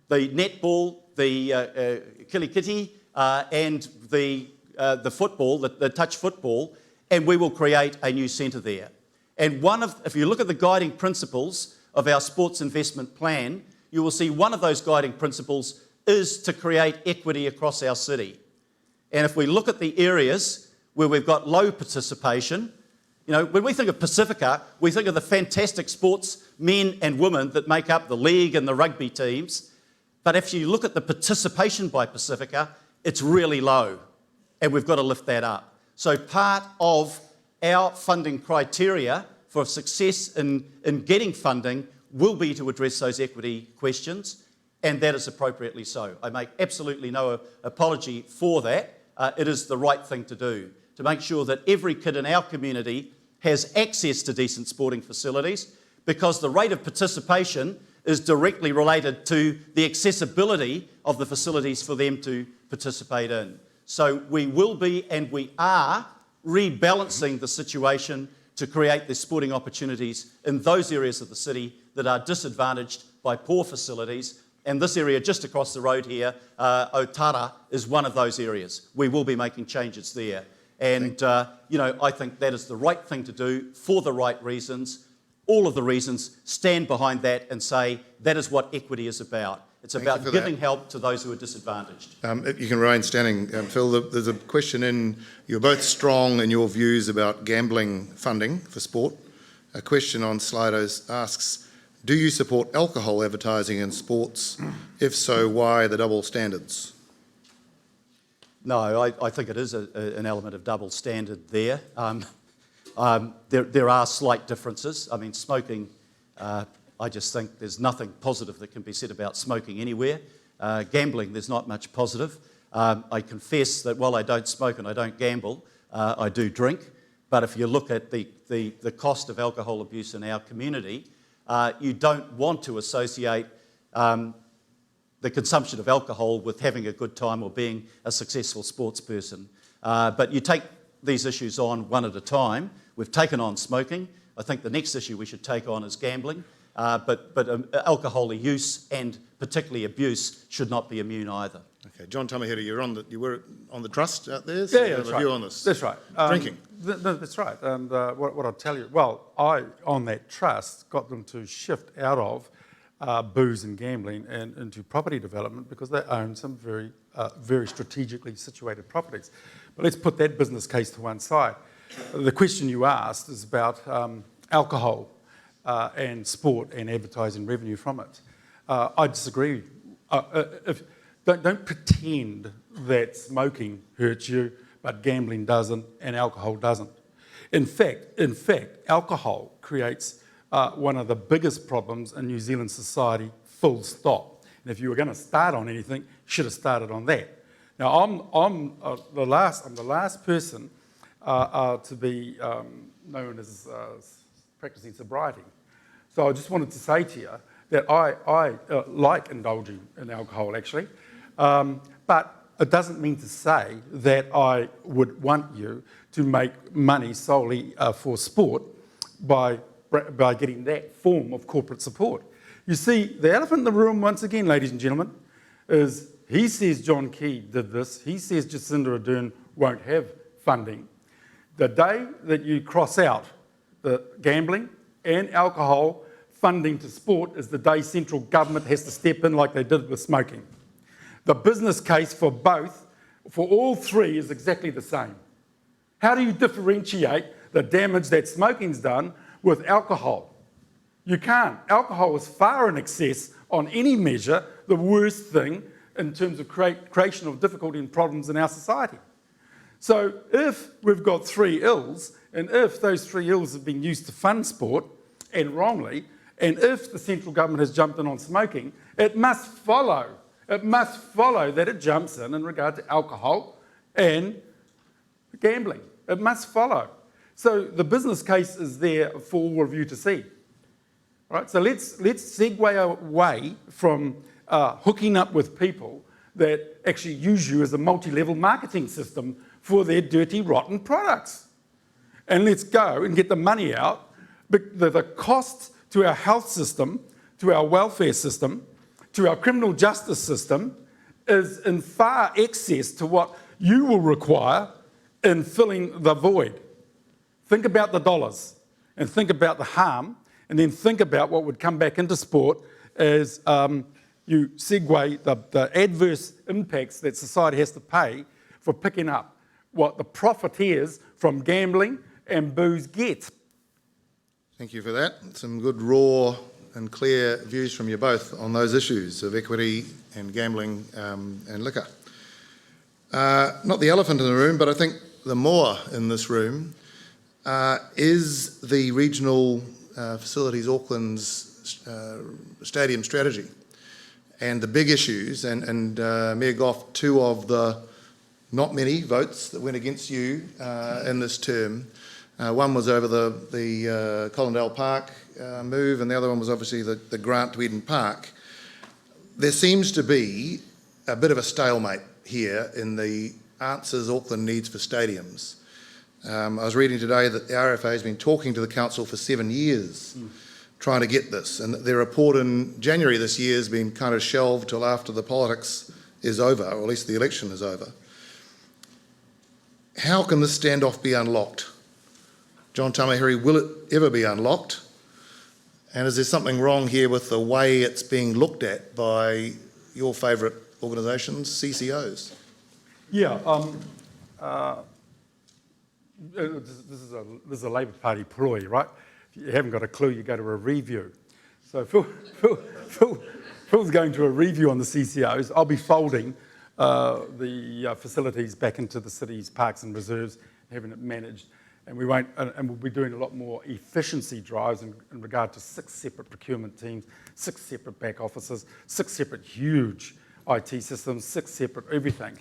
the netball, the kilikiti, and the football, the touch football, and we will create a new centre there. And if you look at the guiding principles of our sports investment plan, you will see one of those guiding principles is to create equity across our city. And if we look at the areas where we've got low participation, you know, when we think of Pacifica, we think of the fantastic sports men and women that make up the league and the rugby teams. But if you look at the participation by Pacifica, it's really low, and we've got to lift that up. So part of our funding criteria for success in getting funding will be to address those equity questions, and that is appropriately so. I make absolutely no apology for that. It is the right thing to do, to make sure that every kid in our community has access to decent sporting facilities, because the rate of participation is directly related to the accessibility of the facilities for them to participate in. So we will be, and we are, rebalancing the situation to create the sporting opportunities in those areas of the city that are disadvantaged by poor facilities. And this area just across the road here, Otara, is one of those areas. We will be making changes there. And, you know, I think that is the right thing to do for the right reasons. All of the reasons, stand behind that and say that is what equity is about. It's about giving help to those who are disadvantaged. You can remain standing, Phil. There's a question in, you're both strong in your views about gambling funding for sport. A question on Slido's asks, do you support alcohol advertising in sports? If so, why the double standards? No, I think it is an element of double standard there. There are slight differences. I mean, smoking, I just think there's nothing positive that can be said about smoking anywhere. Gambling, there's not much positive. I confess that while I don't smoke and I don't gamble, I do drink. But if you look at the cost of alcohol abuse in our community, you don't want to associate the consumption of alcohol with having a good time or being a successful sports person. But you take these issues on one at a time. We've taken on smoking. I think the next issue we should take on is gambling. But alcohol use and particularly abuse should not be immune either. Okay, John Tamahiri, you were on the trust out there? So yeah, that's right. View on this. That's right. Drinking. That's right. And what I'll tell you, well, I, on that trust, got them to shift out of booze and gambling and into property development because they own some very, very strategically situated properties. But let's put that business case to one side. The question you asked is about alcohol and sport and advertising revenue from it. I disagree. Don't pretend that smoking hurts you, but gambling doesn't and alcohol doesn't. In fact, alcohol creates one of the biggest problems in New Zealand society, full stop. And if you were going to start on anything, you should have started on that. Now, I'm the last person to be known as practicing sobriety. So I just wanted to say to you that I like indulging in alcohol, actually. But it doesn't mean to say that I would want you to make money solely for sport by getting that form of corporate support. You see, the elephant in the room, once again, ladies and gentlemen, is he says John Key did this. He says Jacinda Ardern won't have funding. The day that you cross out the gambling and alcohol funding to sport is the day central government has to step in like they did with smoking. The business case for both, for all three, is exactly the same. How do you differentiate the damage that smoking's done with alcohol? You can't. Alcohol is far in excess, on any measure, the worst thing in terms of creation of difficulty and problems in our society. So if we've got three ills, and if those three ills have been used to fund sport, and wrongly, and if the central government has jumped in on smoking, it must follow that it jumps in regard to alcohol and gambling. It must follow. So the business case is there for all of you to see. Right? So let's segue away from hooking up with people that actually use you as a multi-level marketing system for their dirty, rotten products. And let's go and get the money out. The cost to our health system, to our welfare system, to our criminal justice system is in far excess to what you will require in filling the void. Think about the dollars and think about the harm, and then think about what would come back into sport as you segue the adverse impacts that society has to pay for picking up what the profiteers from gambling and booze get. Thank you for that. Some good raw and clear views from you both on those issues of equity and gambling and liquor. Not the elephant in the room, but I think the more in this room is the regional facilities Auckland's stadium strategy and the big issues. And Mayor Goff, two of the not many votes that went against you in this term. One was over the Collindale Park move, and the other one was obviously the grant to Eden Park. There seems to be a bit of a stalemate here in the answers Auckland needs for stadiums. I was reading today that the RFA has been talking to the council for 7 years trying to get this, and their report in January this year has been kind of shelved till after the politics is over, or at least the election is over. How can this standoff be unlocked? John Tamahiri, will it ever be unlocked? And is there something wrong here with the way it's being looked at by your favourite organisations, CCOs? Yeah, this is a Labour Party ploy, right? If you haven't got a clue, you go to a review. So Phil's going to a review on the CCOs. I'll be folding the facilities back into the city's parks and reserves, having it managed. And we'll be doing a lot more efficiency drives in regard to 6 separate procurement teams, 6 separate back offices, 6 separate huge IT systems, 6 separate everything.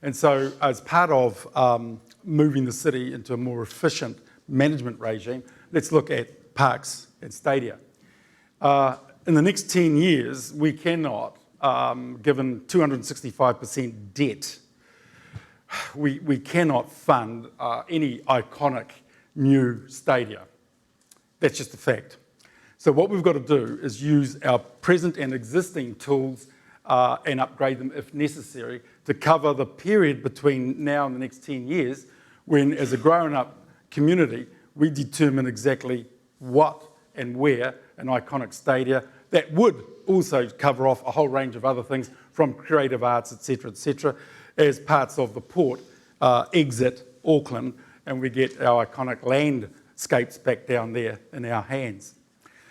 And so as part of moving the city into a more efficient management regime, let's look at parks and stadia. In the next 10 years, we cannot, given 265% debt, we cannot fund any iconic new stadia. That's just a fact. So what we've got to do is use our present and existing tools and upgrade them if necessary to cover the period between now and the next 10 years when, as a grown-up community, we determine exactly what and where an iconic stadia that would also cover off a whole range of other things from creative arts, etc., as parts of the port exit Auckland and we get our iconic landscapes back down there in our hands.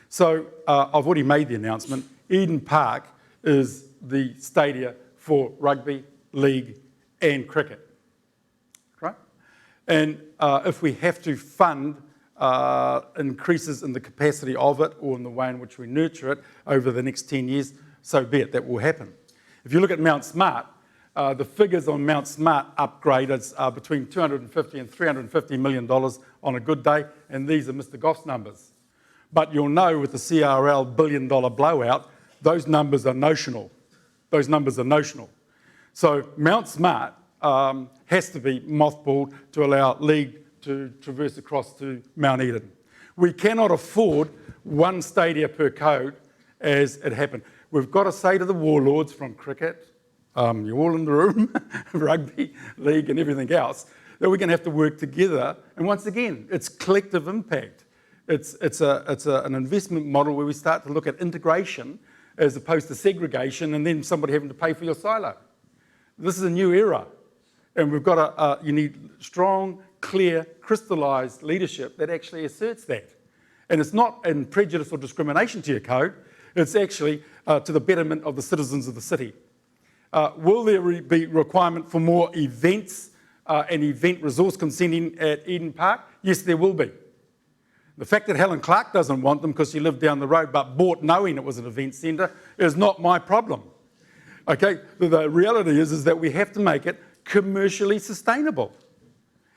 So I've already made the announcement. Eden Park is the stadia for rugby, league and cricket, right? And if we have to fund increases in the capacity of it or in the way in which we nurture it over the next 10 years, so be it, that will happen. If you look at Mount Smart, the figures on Mount Smart upgrade is between $250 and $350 million on a good day, and these are Mr. Goff's numbers. But you'll know with the CRL billion-dollar blowout, those numbers are notional. Those numbers are notional. So Mount Smart has to be mothballed to allow League to traverse across to Mount Eden. We cannot afford one stadia per code as it happened. We've got to say to the warlords from cricket, you're all in the room, rugby, league and everything else, that we're going to have to work together. And once again, it's collective impact. It's an investment model where we start to look at integration as opposed to segregation and then somebody having to pay for your silo. This is a new era. And we've got you need strong, clear, crystallised leadership that actually asserts that. And it's not in prejudice or discrimination to your code, it's actually to the betterment of the citizens of the city. Will there be requirement for more events and event resource consenting at Eden Park? Yes, there will be. The fact that Helen Clark doesn't want them because she lived down the road but bought knowing it was an event centre is not my problem. Okay, the reality is that we have to make it commercially sustainable.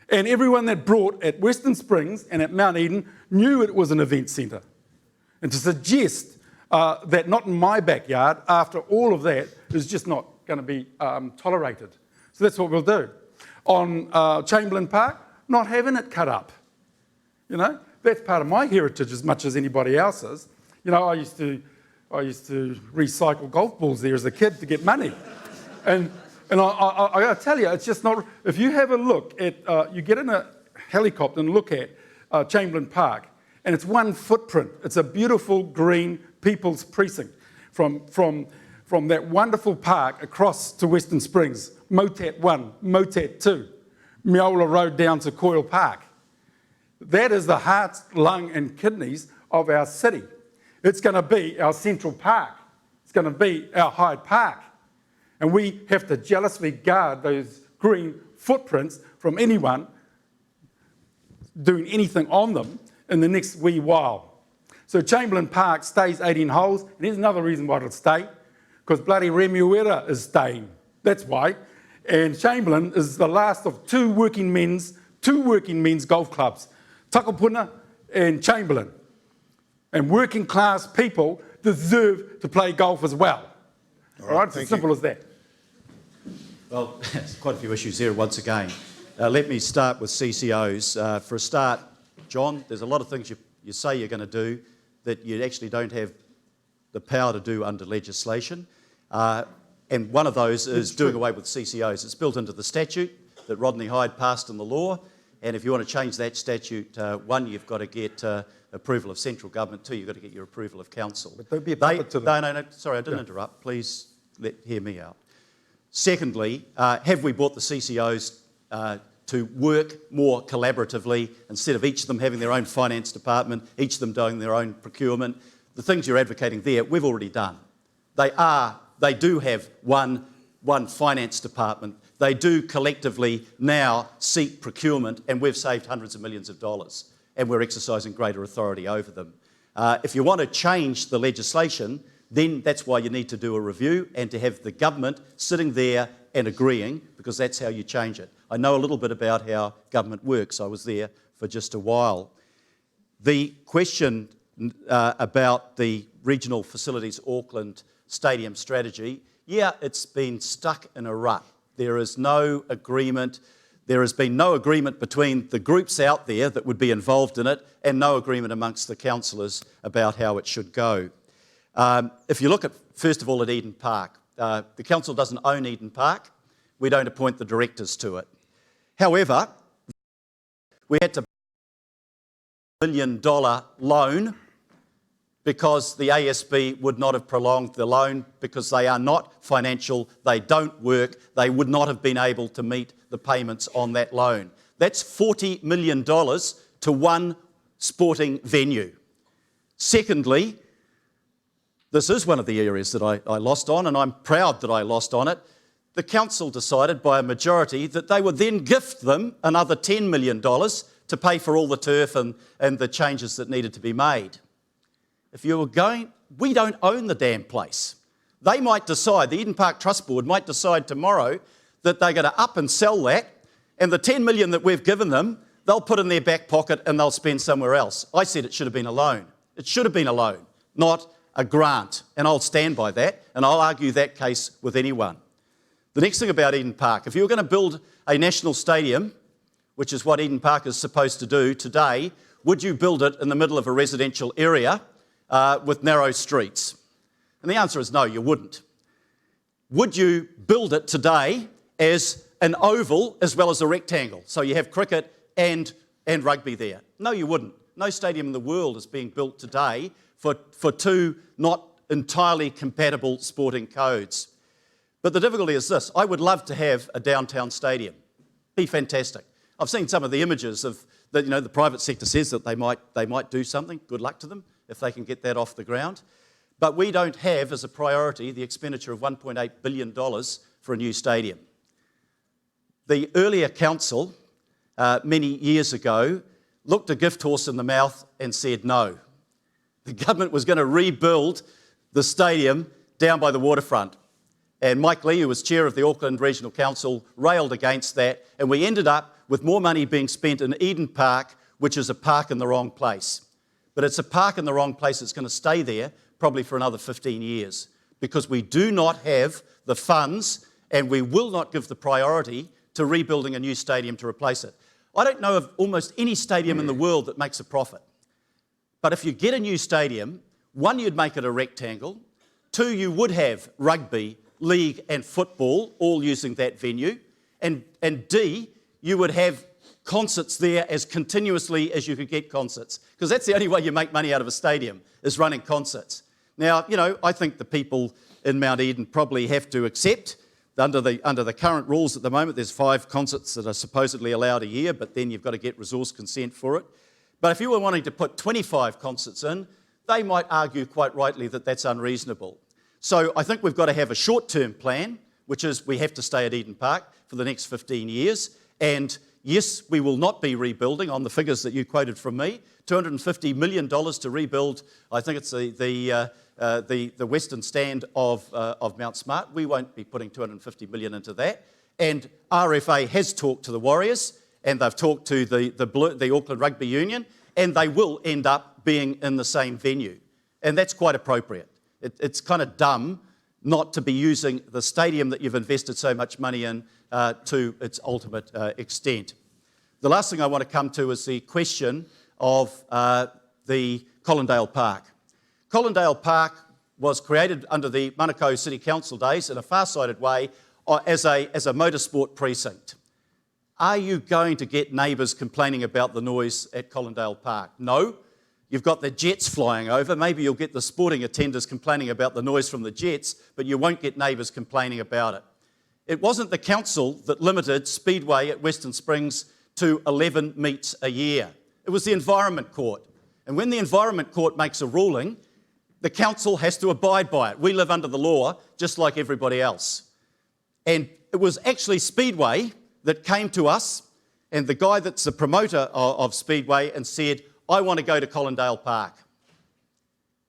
And everyone that brought at Western Springs and at Mount Eden knew it was an event centre. And to suggest that not in my backyard, after all of that, is just not going to be tolerated. So that's what we'll do. On Chamberlain Park, not having it cut up. You know, that's part of my heritage as much as anybody else's. You know, I used to recycle golf balls there as a kid to get money. And I got to tell you, it's just not. If you have a look at, you get in a helicopter and look at Chamberlain Park, and it's one footprint. It's a beautiful green people's precinct from that wonderful park across to Western Springs, Motat 1, Motat 2, Meola Road down to Coyle Park. That is the heart, lung and kidneys of our city. It's going to be our Central Park. It's going to be our Hyde Park. And we have to jealously guard those green footprints from anyone doing anything on them in the next wee while. So Chamberlain Park stays 18 holes, and here's another reason why it'll stay, because bloody Remuera is staying. That's why. And Chamberlain is the last of two working men's golf clubs, Takapuna and Chamberlain. And working class people deserve to play golf as well. All right, it's as simple as that. Well, there's quite a few issues there once again. Let me start with CCOs. For a start, John, there's a lot of things you say you're going to do that you actually don't have the power to do under legislation. And one of those is doing away with CCOs. It's built into the statute that Rodney Hyde passed in the law. And if you want to change that statute, one, you've got to get approval of central government. Two, you've got to get your approval of council. But don't be a puppet to them. No, sorry, I didn't interrupt. Please hear me out. Secondly, have we brought the CCOs to work more collaboratively instead of each of them having their own finance department, each of them doing their own procurement? The things you're advocating there, we've already done. They do have one finance department. They do collectively now seek procurement, and we've saved hundreds of millions of dollars, and we're exercising greater authority over them. If you want to change the legislation, then that's why you need to do a review and to have the government sitting there and agreeing, because that's how you change it. I know a little bit about how government works. I was there for just a while. The question about the Regional Facilities Auckland Stadium strategy, yeah, it's been stuck in a rut. There is no agreement. There has been no agreement between the groups out there that would be involved in it, and no agreement amongst the councillors about how it should go. If you look at, first of all, at Eden Park, the council doesn't own Eden Park. We don't appoint the directors to it. However, we had to $1 million loan because the ASB would not have prolonged the loan because they are not financial, they don't work, they would not have been able to meet the payments on that loan. That's $40 million to one sporting venue. Secondly, this is one of the areas that I lost on, and I'm proud that I lost on it. The council decided by a majority that they would then gift them another $10 million to pay for all the turf and the changes that needed to be made. If you were going, we don't own the damn place. They might decide, the Eden Park Trust Board might decide tomorrow that they're going to up and sell that, and the $10 million that we've given them, they'll put in their back pocket and they'll spend somewhere else. I said it should have been a loan. It should have been a loan, not a grant, and I'll stand by that, and I'll argue that case with anyone. The next thing about Eden Park, if you were going to build a national stadium, which is what Eden Park is supposed to do today, would you build it in the middle of a residential area with narrow streets? And the answer is no, you wouldn't. Would you build it today as an oval as well as a rectangle, so you have cricket and rugby there? No, you wouldn't. No stadium in the world is being built today for two not entirely compatible sporting codes. But the difficulty is this: I would love to have a downtown stadium. Be fantastic. I've seen some of the images of that. You know, the private sector says that they might do something. Good luck to them if they can get that off the ground. But we don't have as a priority the expenditure of $1.8 billion for a new stadium. The earlier council, many years ago, looked a gift horse in the mouth and said no. The government was going to rebuild the stadium down by the waterfront. And Mike Lee, who was chair of the Auckland Regional Council, railed against that, and we ended up with more money being spent in Eden Park, which is a park in the wrong place. But it's a park in the wrong place that's going to stay there probably for another 15 years because we do not have the funds and we will not give the priority to rebuilding a new stadium to replace it. I don't know of almost any stadium in the world that makes a profit. But if you get a new stadium, one, you'd make it a rectangle. Two, you would have rugby league and football, all using that venue. And D, you would have concerts there as continuously as you could get concerts, because that's the only way you make money out of a stadium, is running concerts. Now, I think the people in Mount Eden probably have to accept, under the current rules at the moment, there's 5 concerts that are supposedly allowed a year, but then you've got to get resource consent for it. But if you were wanting to put 25 concerts in, they might argue quite rightly that that's unreasonable. So I think we've got to have a short-term plan, which is we have to stay at Eden Park for the next 15 years. And yes, we will not be rebuilding on the figures that you quoted from me. $250 million to rebuild, I think it's the western stand of Mount Smart. We won't be putting $250 million into that. And RFA has talked to the Warriors, and they've talked to the Auckland Rugby Union, and they will end up being in the same venue. And that's quite appropriate. It's kind of dumb not to be using the stadium that you've invested so much money in to its ultimate extent. The last thing I want to come to is the question of the Colindale Park. Colindale Park was created under the Manukau City Council days in a far-sighted way as a motorsport precinct. Are you going to get neighbours complaining about the noise at Colindale Park? No. You've got the jets flying over. Maybe you'll get the sporting attenders complaining about the noise from the jets, but you won't get neighbours complaining about it. It wasn't the council that limited Speedway at Western Springs to 11 meets a year. It was the Environment Court. And when the Environment Court makes a ruling, the council has to abide by it. We live under the law just like everybody else. And it was actually Speedway that came to us, and the guy that's the promoter of Speedway, and said, I want to go to Colindale Park.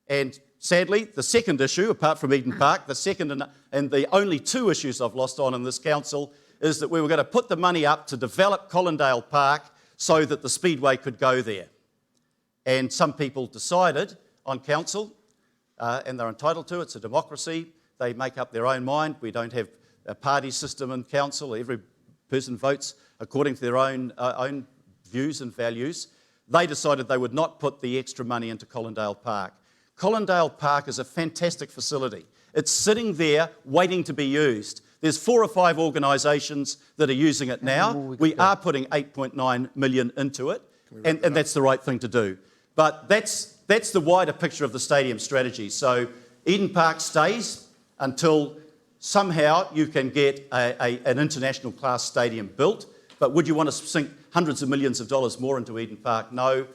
And sadly, the second issue, apart from Eden Park, the second and the only 2 issues I've lost on in this council, is that we were going to put the money up to develop Colindale Park so that the Speedway could go there. And some people decided on council, and they're entitled to, it's a democracy, they make up their own mind. We don't have a party system in council. Every person votes according to their own views and values. They decided they would not put the extra money into Colindale Park. Colindale Park is a fantastic facility. It's sitting there waiting to be used. There's 4 or 5 organisations that are using it now. We are putting $8.9 million into it, and that's the right thing to do. But that's the wider picture of the stadium strategy. So Eden Park stays until somehow you can get an international class stadium built. But would you want to sink hundreds of millions of dollars more into Eden Park? No.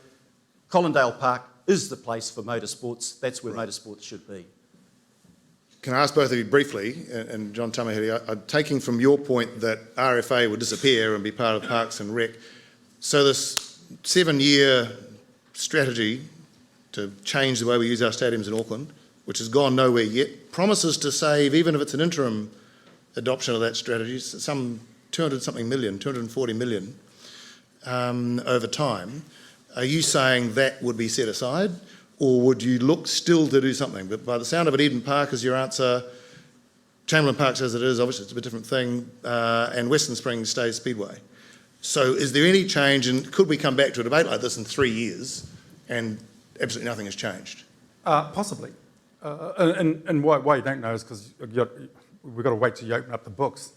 Colindale Park is the place for motorsports. That's where motorsports should be. Can I ask both of you briefly, and John Tamahere, I'm taking from your point that RFA would disappear and be part of Parks and Rec. So this 7-year strategy to change the way we use our stadiums in Auckland, which has gone nowhere yet, promises to save, even if it's an interim adoption of that strategy, some 200-something million, 240 million over time. Are you saying that would be set aside, or would you look still to do something? But by the sound of it, Eden Park is your answer. Chamberlain Park says it is, obviously it's a bit different thing, and Western Springs stays Speedway. So is there any change, and could we come back to a debate like this in 3 years and absolutely nothing has changed? Possibly. And why you don't know is because we've got to wait till you open up the books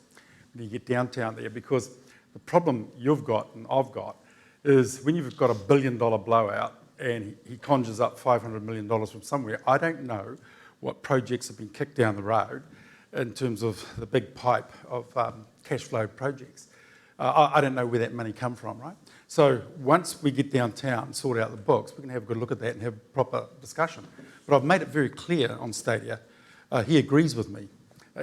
when you get downtown there, because the problem you've got and I've got is when you've got $1 billion blowout and he conjures up $500 million from somewhere, I don't know what projects have been kicked down the road in terms of the big pipe of cash flow projects. I don't know where that money come from, right? So once we get downtown and sort out the books, we can have a good look at that and have a proper discussion. But I've made it very clear on Stadia, he agrees with me.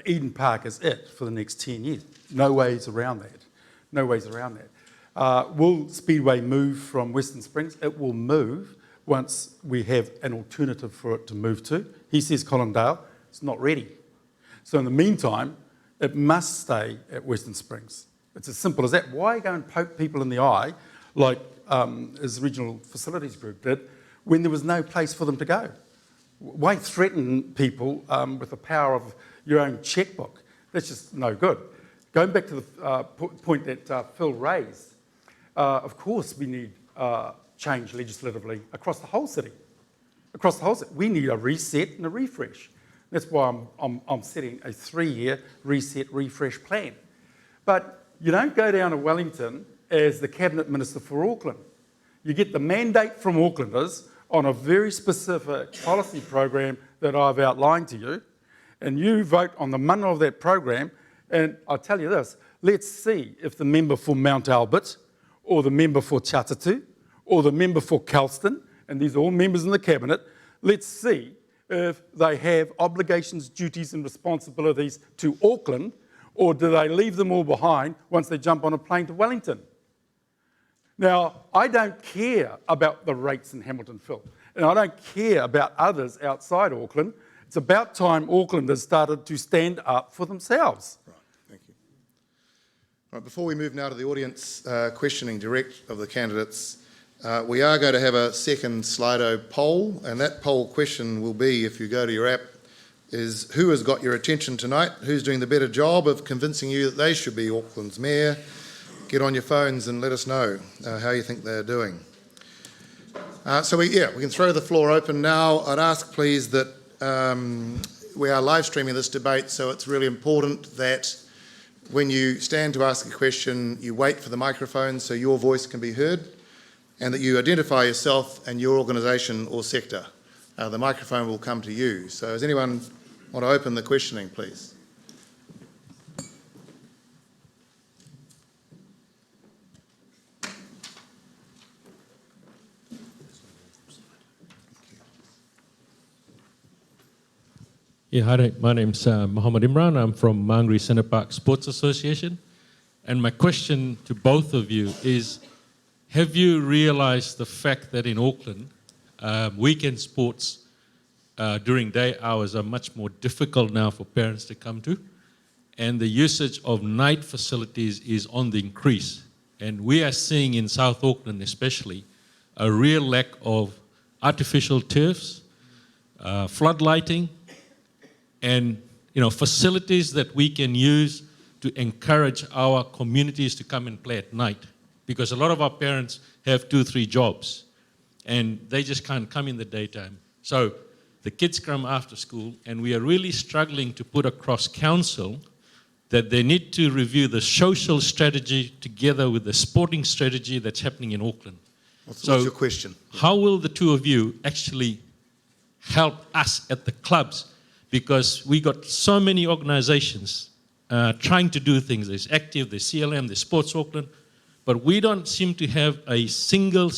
Eden Park is it for the next 10 years. No ways around that. No ways around that. Will Speedway move from Western Springs? It will move once we have an alternative for it to move to. He says Colindale, it's not ready. So in the meantime, it must stay at Western Springs. It's as simple as that. Why go and poke people in the eye like as the Regional Facilities Group did when there was no place for them to go? Why threaten people with the power of your own checkbook? That's just no good. Going back to the point that Phil raised, of course we need change legislatively across the whole city. Across the whole city. We need a reset and a refresh. That's why I'm setting a 3-year reset, refresh plan. But you don't go down to Wellington as the Cabinet Minister for Auckland. You get the mandate from Aucklanders on a very specific policy program that I've outlined to you, and you vote on the mana of that program, and I'll tell you this, let's see if the member for Mount Albert, or the member for Chatatu, or the member for Kelston, and these are all members in the Cabinet, let's see if they have obligations, duties and responsibilities to Auckland, or do they leave them all behind once they jump on a plane to Wellington? Now, I don't care about the rates in Hamilton, Phil, and I don't care about others outside Auckland. It's about time Aucklanders started to stand up for themselves. Right, thank you. Right, before we move now to the audience questioning direct of the candidates, we are going to have a second Slido poll, and that poll question will be, if you go to your app, is who has got your attention tonight? Who's doing the better job of convincing you that they should be Auckland's mayor? Get on your phones and let us know how you think they're doing. So we can throw the floor open now. I'd ask, please, that we are live streaming this debate, so it's really important that when you stand to ask a question, you wait for the microphone so your voice can be heard, and that you identify yourself and your organisation or sector. The microphone will come to you. So does anyone want to open the questioning, please? Yeah, hi, my name's Muhammad Imran. I'm from Mangere Centre Park Sports Association. And my question to both of you is, have you realised the fact that in Auckland, weekend sports during day hours are much more difficult now for parents to come to, and the usage of night facilities is on the increase. And we are seeing in South Auckland especially a real lack of artificial turfs, floodlighting, and facilities that we can use to encourage our communities to come and play at night. Because a lot of our parents have 2-3 jobs and they just can't come in the daytime. So the kids come after school, and we are really struggling to put across council that they need to review the social strategy together with the sporting strategy that's happening in Auckland. What's your question? How will the two of you actually help us at the clubs? Because we got so many organisations trying to do things. There's Active, there's CLM, there's Sports Auckland, but we don't seem to have a single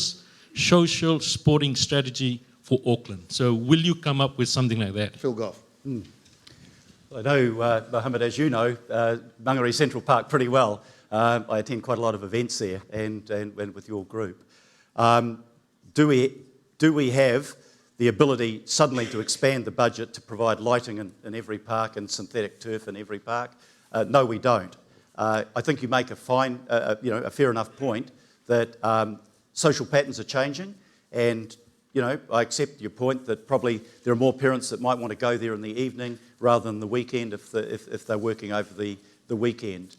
social sporting strategy for Auckland. So will you come up with something like that? Phil Goff. I know, Mohammed, as you know, Mangere Central Park pretty well. I attend quite a lot of events there and with your group. Do we have the ability suddenly to expand the budget to provide lighting in every park and synthetic turf in every park? No, we don't. I think you make a fair enough point that social patterns are changing, and I accept your point that probably there are more parents that might want to go there in the evening rather than the weekend if they're working over the weekend.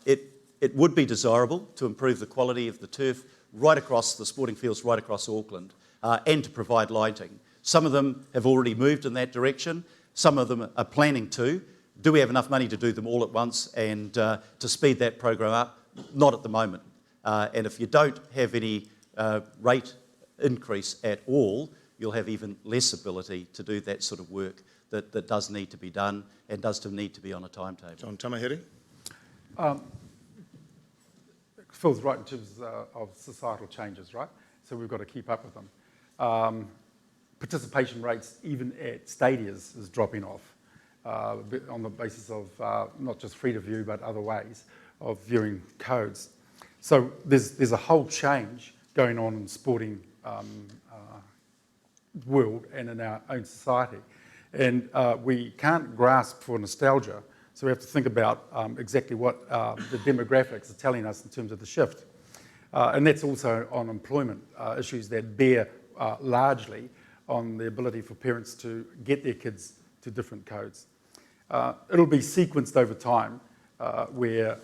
It would be desirable to improve the quality of the turf right across the sporting fields, right across Auckland, and to provide lighting. Some of them have already moved in that direction. Some of them are planning to. Do we have enough money to do them all at once and to speed that program up? Not at the moment. And if you don't have any rate increase at all, you'll have even less ability to do that sort of work that does need to be done and does need to be on a timetable. John Tamahere. Phil's right in terms of societal changes, right? So we've got to keep up with them. Participation rates, even at stadias, is dropping off on the basis of not just free to view, but other ways of viewing codes. So there's a whole change going on in the sporting world and in our own society. And we can't grasp for nostalgia, so we have to think about exactly what the demographics are telling us in terms of the shift. And that's also on employment issues that bear largely on the ability for parents to get their kids to different codes. It'll be sequenced over time where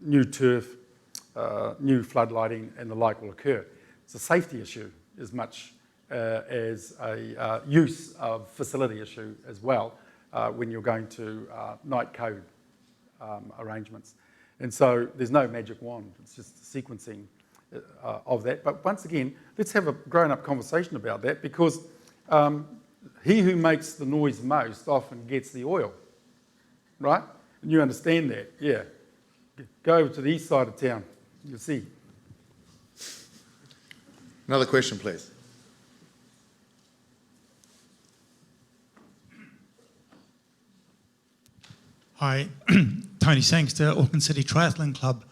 new turf, new floodlighting and the like will occur. It's a safety issue as much as a use of facility issue as well when you're going to night code arrangements. And so there's no magic wand, it's just sequencing of that. But once again, let's have a grown-up conversation about that, because he who makes the noise most often gets the oil, right? And you understand that, yeah. Go over to the east side of town, you'll see. Another question, please. Hi, Tony Sangster, Auckland City Triathlon Club.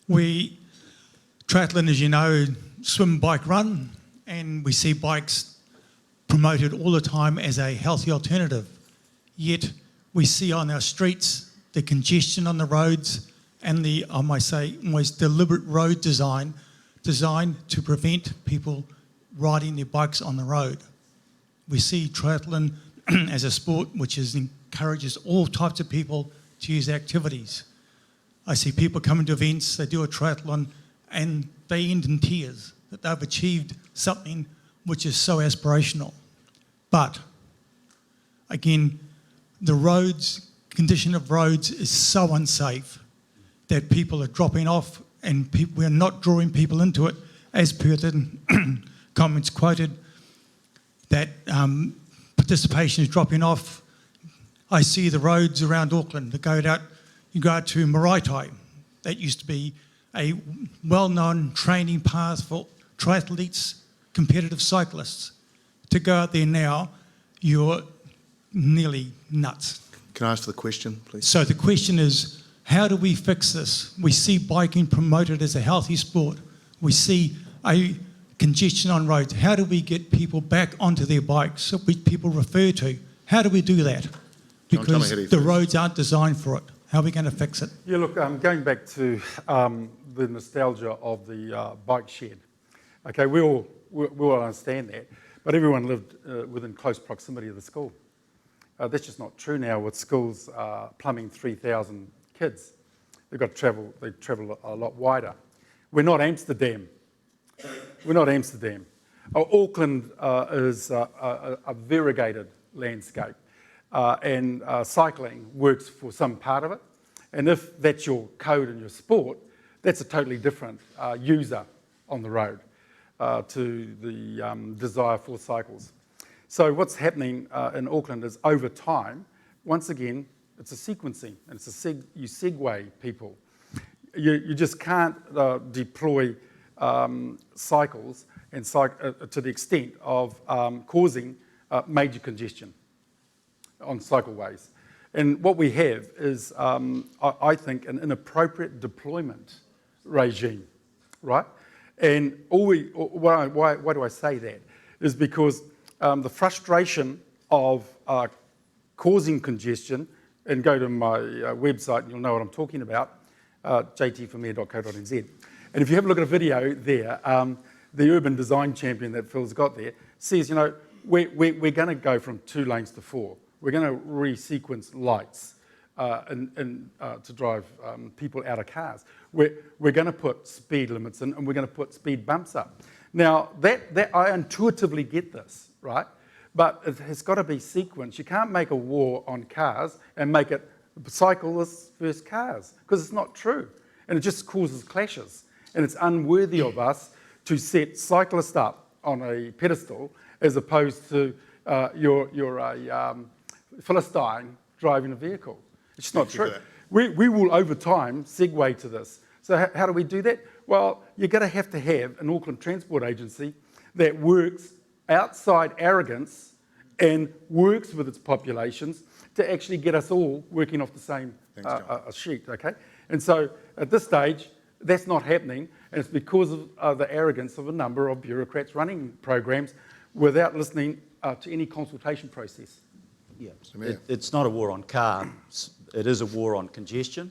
Triathlon, as you know, swim, bike, run, and we see bikes promoted all the time as a healthy alternative. Yet we see on our streets the congestion on the roads and the, I might say, almost deliberate road design designed to prevent people riding their bikes on the road. We see triathlon as a sport which encourages all types of people to use activities. I see people coming to events, they do a triathlon, and they end in tears that they've achieved something which is so aspirational. But again, the roads, condition of roads is so unsafe that people are dropping off, and we're not drawing people into it, as per the comments quoted, that participation is dropping off. I see the roads around Auckland that you go out to Maraetai. That used to be a well-known training path for triathletes, competitive cyclists. To go out there now, you're nearly nuts. Can I ask the question, please? So the question is, how do we fix this? We see biking promoted as a healthy sport. We see a congestion on roads. How do we get people back onto their bikes, which people refer to? How do we do that? Because the roads aren't designed for it. How are we going to fix it? Yeah, look, going back to the nostalgia of the bike shed. Okay, we all understand that, but everyone lived within close proximity of the school. That's just not true now with schools plumbing 3,000 kids. They travel a lot wider. We're not Amsterdam. We're not Amsterdam. Auckland is a variegated landscape, and cycling works for some part of it. And if that's your code and your sport, that's a totally different user on the road to the desire for cycles. So what's happening in Auckland is, over time, once again, it's a sequencing, and you segue people. You just can't deploy cycles and to the extent of causing major congestion on cycleways. And what we have is, I think, an inappropriate deployment regime, right? And why do I say that? Is because the frustration of causing congestion, and go to my website and you'll know what I'm talking about, jtformayor.co.nz. And if you have a look at a video there, the urban design champion that Phil's got there says, we're going to go from 2 lanes to 4. We're going to resequence lights to drive people out of cars. We're going to put speed limits in, and we're going to put speed bumps up. Now, that I intuitively get this, right? But it has got to be sequenced. You can't make a war on cars and make it cyclists versus cars, because it's not true. And it just causes clashes. And it's unworthy of us to set cyclists up on a pedestal as opposed to you're a Philistine driving a vehicle. It's just not true. We will, over time, segue to this. So how do we do that? Well, you're going to have an Auckland Transport Agency that works outside arrogance and works with its populations to actually get us all working off the same sheet, okay? And so at this stage, that's not happening, and it's because of the arrogance of a number of bureaucrats running programs without listening to any consultation process. Yeah, it's not a war on cars, it is a war on congestion,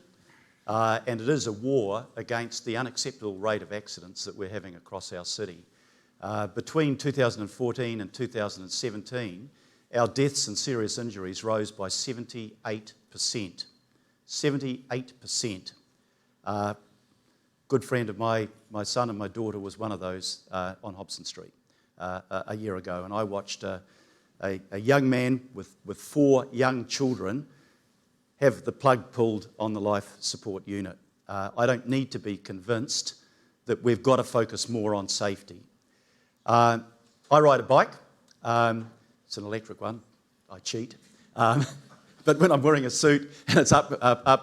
and it is a war against the unacceptable rate of accidents that we're having across our city. Between 2014 and 2017, our deaths and serious injuries rose by 78%. 78%. Good friend of my son and my daughter was one of those on Hobson Street. a year ago, and I watched a young man with 4 young children have the plug pulled on the life support unit. I don't need to be convinced that we've got to focus more on safety. I ride a bike. It's an electric one. I cheat. But when I'm wearing a suit and it's up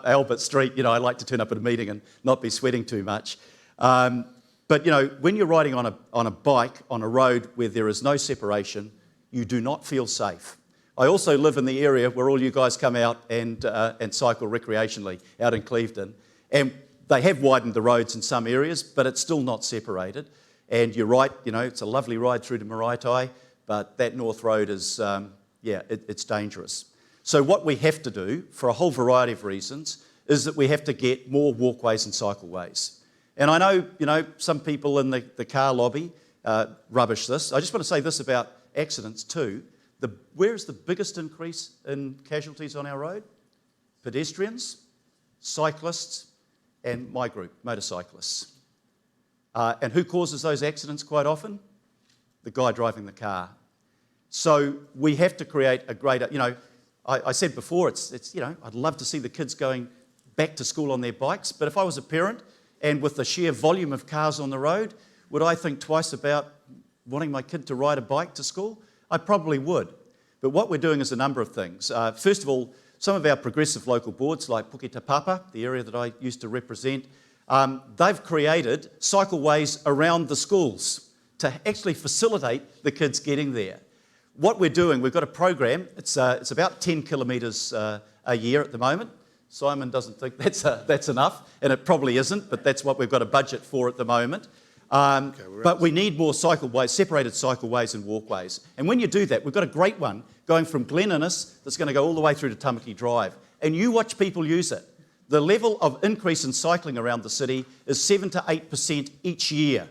Albert Street, I like to turn up at a meeting and not be sweating too much. But when you're riding on a bike on a road where there is no separation, you do not feel safe. I also live in the area where all you guys come out and cycle recreationally out in Clevedon. And they have widened the roads in some areas, but it's still not separated. And you're right, it's a lovely ride through to Maraetai, but that North Road is, it's dangerous. So what we have to do, for a whole variety of reasons, is that we have to get more walkways and cycleways. And I know, some people in the car lobby rubbish this. I just want to say this about accidents too. Where's the biggest increase in casualties on our road? Pedestrians, cyclists, and my group, motorcyclists. And who causes those accidents quite often? The guy driving the car. So we have to create a greater, I said before, it's I'd love to see the kids going back to school on their bikes, but if I was a parent and with the sheer volume of cars on the road, would I think twice about wanting my kid to ride a bike to school? I probably would. But what we're doing is a number of things. First of all, some of our progressive local boards, like Puke Te Papa, the area that I used to represent, they've created cycleways around the schools to actually facilitate the kids getting there. What we're doing, we've got a program, it's about 10 kilometres a year at the moment. Simon doesn't think that's enough, and it probably isn't, but that's what we've got a budget for at the moment. But we need more cycleways, separated cycleways and walkways. And when you do that, we've got a great one going from Glen Innes that's going to go all the way through to Tamaki Drive. And you watch people use it. The level of increase in cycling around the city is 7 to 8% each year.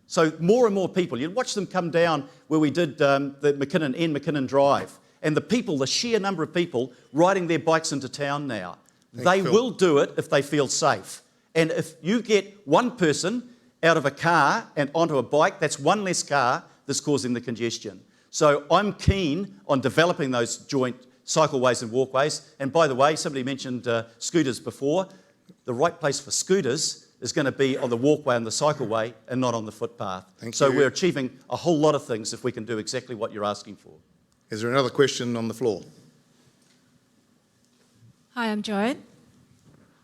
So more and more people, you watch them come down where we did the McKinnon Drive, and the sheer number of people riding their bikes into town now. They will do it if they feel safe. And if you get one person out of a car and onto a bike, that's one less car that's causing the congestion. So I'm keen on developing those joint cycleways and walkways. And by the way, somebody mentioned scooters before. The right place for scooters is going to be on the walkway and the cycleway and not on the footpath. So we're achieving a whole lot of things if we can do exactly what you're asking for. Is there another question on the floor? Hi, I'm Joanne.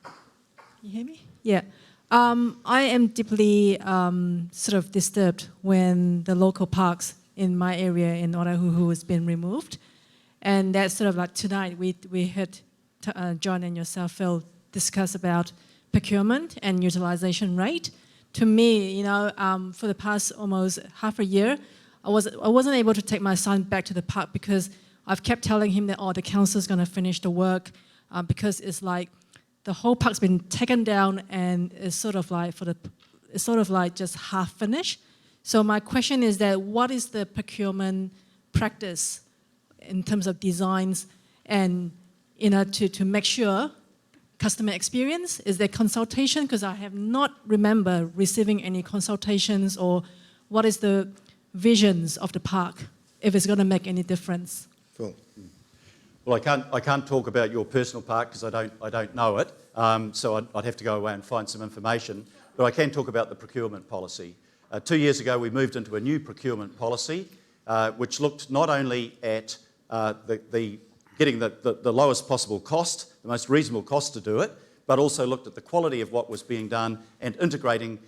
Can you hear me? Yeah. I am deeply sort of disturbed when the local parks in my area in Otahuhu has been removed. And that's sort of like tonight we heard John and yourself, Phil, discuss about procurement and utilization rate. To me, for the past almost half a year, I wasn't able to take my son back to the park because I've kept telling him that, the council's going to finish the work because it's like the whole park's been taken down and it's sort of like just half finished. So my question is that what is the procurement practice in terms of designs and to make sure customer experience? Is there consultation? Because I have not remember receiving any consultations, or what is the visions of the park if it's going to make any difference? Phil. Well, I can't talk about your personal park because I don't know it. So I'd have to go away and find some information. But I can talk about the procurement policy. 2 years ago, we moved into a new procurement policy, which looked not only at getting the lowest possible cost, the most reasonable cost to do it, but also looked at the quality of what was being done and integrating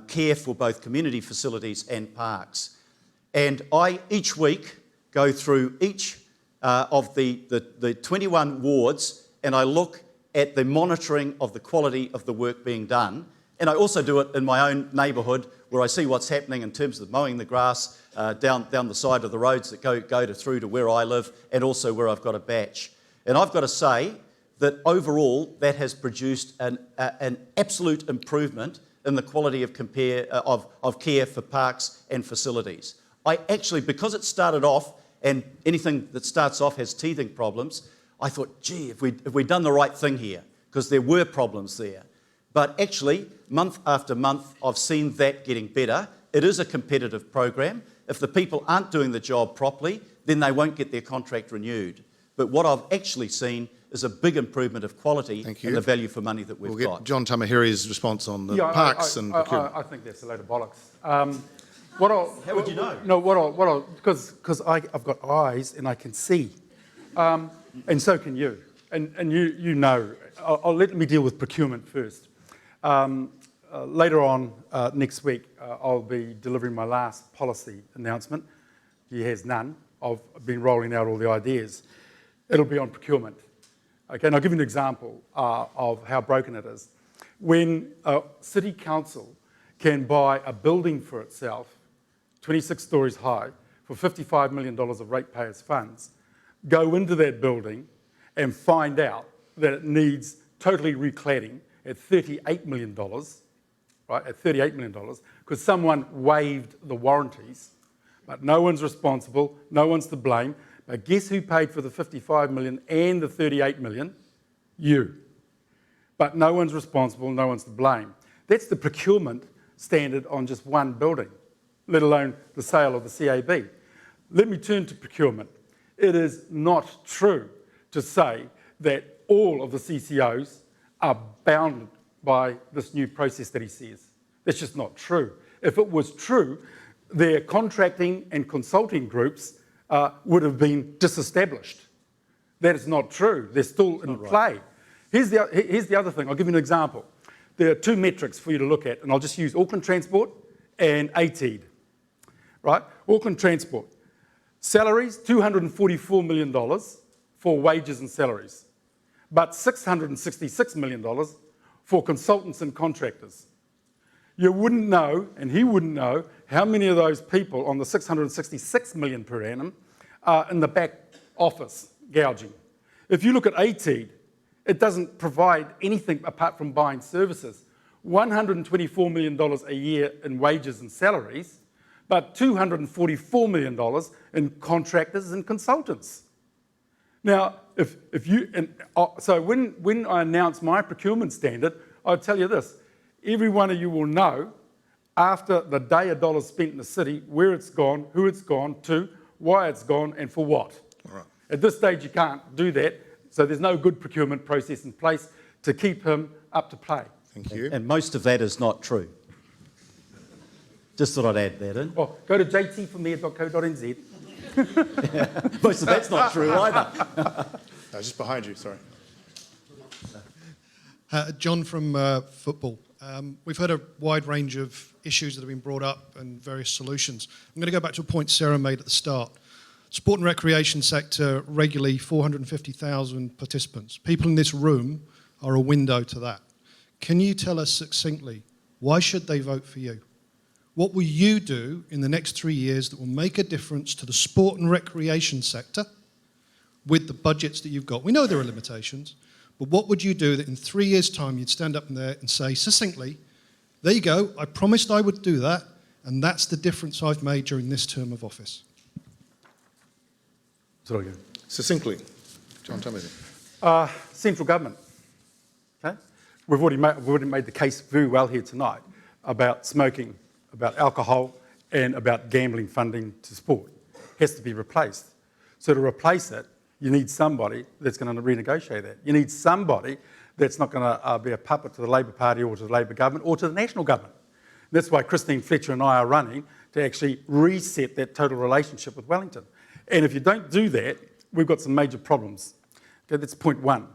care for both community facilities and parks. And I, each week, go through each of the 21 wards, and I look at the monitoring of the quality of the work being done. And I also do it in my own neighbourhood, where I see what's happening in terms of mowing the grass down the side of the roads that go through to where I live, and also where I've got a batch. And I've got to say that overall, that has produced an absolute improvement in the quality of care for parks and facilities. I actually, because it started off, and anything that starts off has teething problems, I thought, gee, if we'd done the right thing here, because there were problems there. But actually, month after month, I've seen that getting better. It is a competitive program. If the people aren't doing the job properly, then they won't get their contract renewed. But what I've actually seen is a big improvement of quality Thank you. and the value for money that we've We'll get got. John Tamahiri's response on the Yeah, parks and procurement. I think that's a load of bollocks. How would you know? No, because I've got eyes and I can see, and so can you, and you know. Let me deal with procurement first. Later on next week, I'll be delivering my last policy announcement. He has none. I've been rolling out all the ideas. It'll be on procurement. Okay, and I'll give you an example of how broken it is. When a city council can buy a building for itself, 26 stories high, for $55 million of ratepayers' funds, go into that building and find out that it needs totally recladding at $38 million, right, at $38 million, because someone waived the warranties, but no one's responsible, no one's to blame. But guess who paid for the $55 million and the $38 million? You. But no one's responsible, no one's to blame. That's the procurement standard on just one building, let alone the sale of the CAB. Let me turn to procurement. It is not true to say that all of the CCOs are bound by this new process that he says. That's just not true. If it was true, their contracting and consulting groups would have been disestablished. That is not true. They're still in play. Here's the other thing. I'll give you an example. There are two metrics for you to look at, and I'll just use Auckland Transport and ATEED. Right? Auckland Transport. Salaries, $244 million for wages and salaries, but $666 million for consultants and contractors. You wouldn't know, and he wouldn't know, how many of those people on the $666 million per annum are in the back office gouging. If you look at ATEED, it doesn't provide anything apart from buying services. $124 million a year in wages and salaries, but $244 million in contractors and consultants. Now, so when I announce my procurement standard, I'll tell you this. Every one of you will know, after the day a dollar's spent in the city, where it's gone, who it's gone to, why it's gone, and for what. All right. At this stage, you can't do that, so there's no good procurement process in place to keep him up to play. Thank you. And most of that is not true. Just thought I'd add that in. Well, go to jtformayor.co.nz. Most of that's not true either. Just behind you, sorry. John from Football. We've heard a wide range of issues that have been brought up and various solutions. I'm going to go back to a point Sarah made at the start. Sport and recreation sector, regularly 450,000 participants. People in this room are a window to that. Can you tell us succinctly, why should they vote for you? What will you do in the next 3 years that will make a difference to the sport and recreation sector with the budgets that you've got? We know there are limitations, but what would you do that in 3 years' time you'd stand up in there and say succinctly, there you go, I promised I would do that, and that's the difference I've made during this term of office? Sorry, go. Succinctly, John Tamahiri. Central government. Okay? We've already made the case very well here tonight about smoking, about alcohol, and about gambling funding to sport. Has to be replaced. So to replace it, you need somebody that's going to renegotiate that. You need somebody that's not going to be a puppet to the Labor Party or to the Labor government or to the national government. That's why Christine Fletcher and I are running to actually reset that total relationship with Wellington. And if you don't do that, we've got some major problems. Okay, that's point one.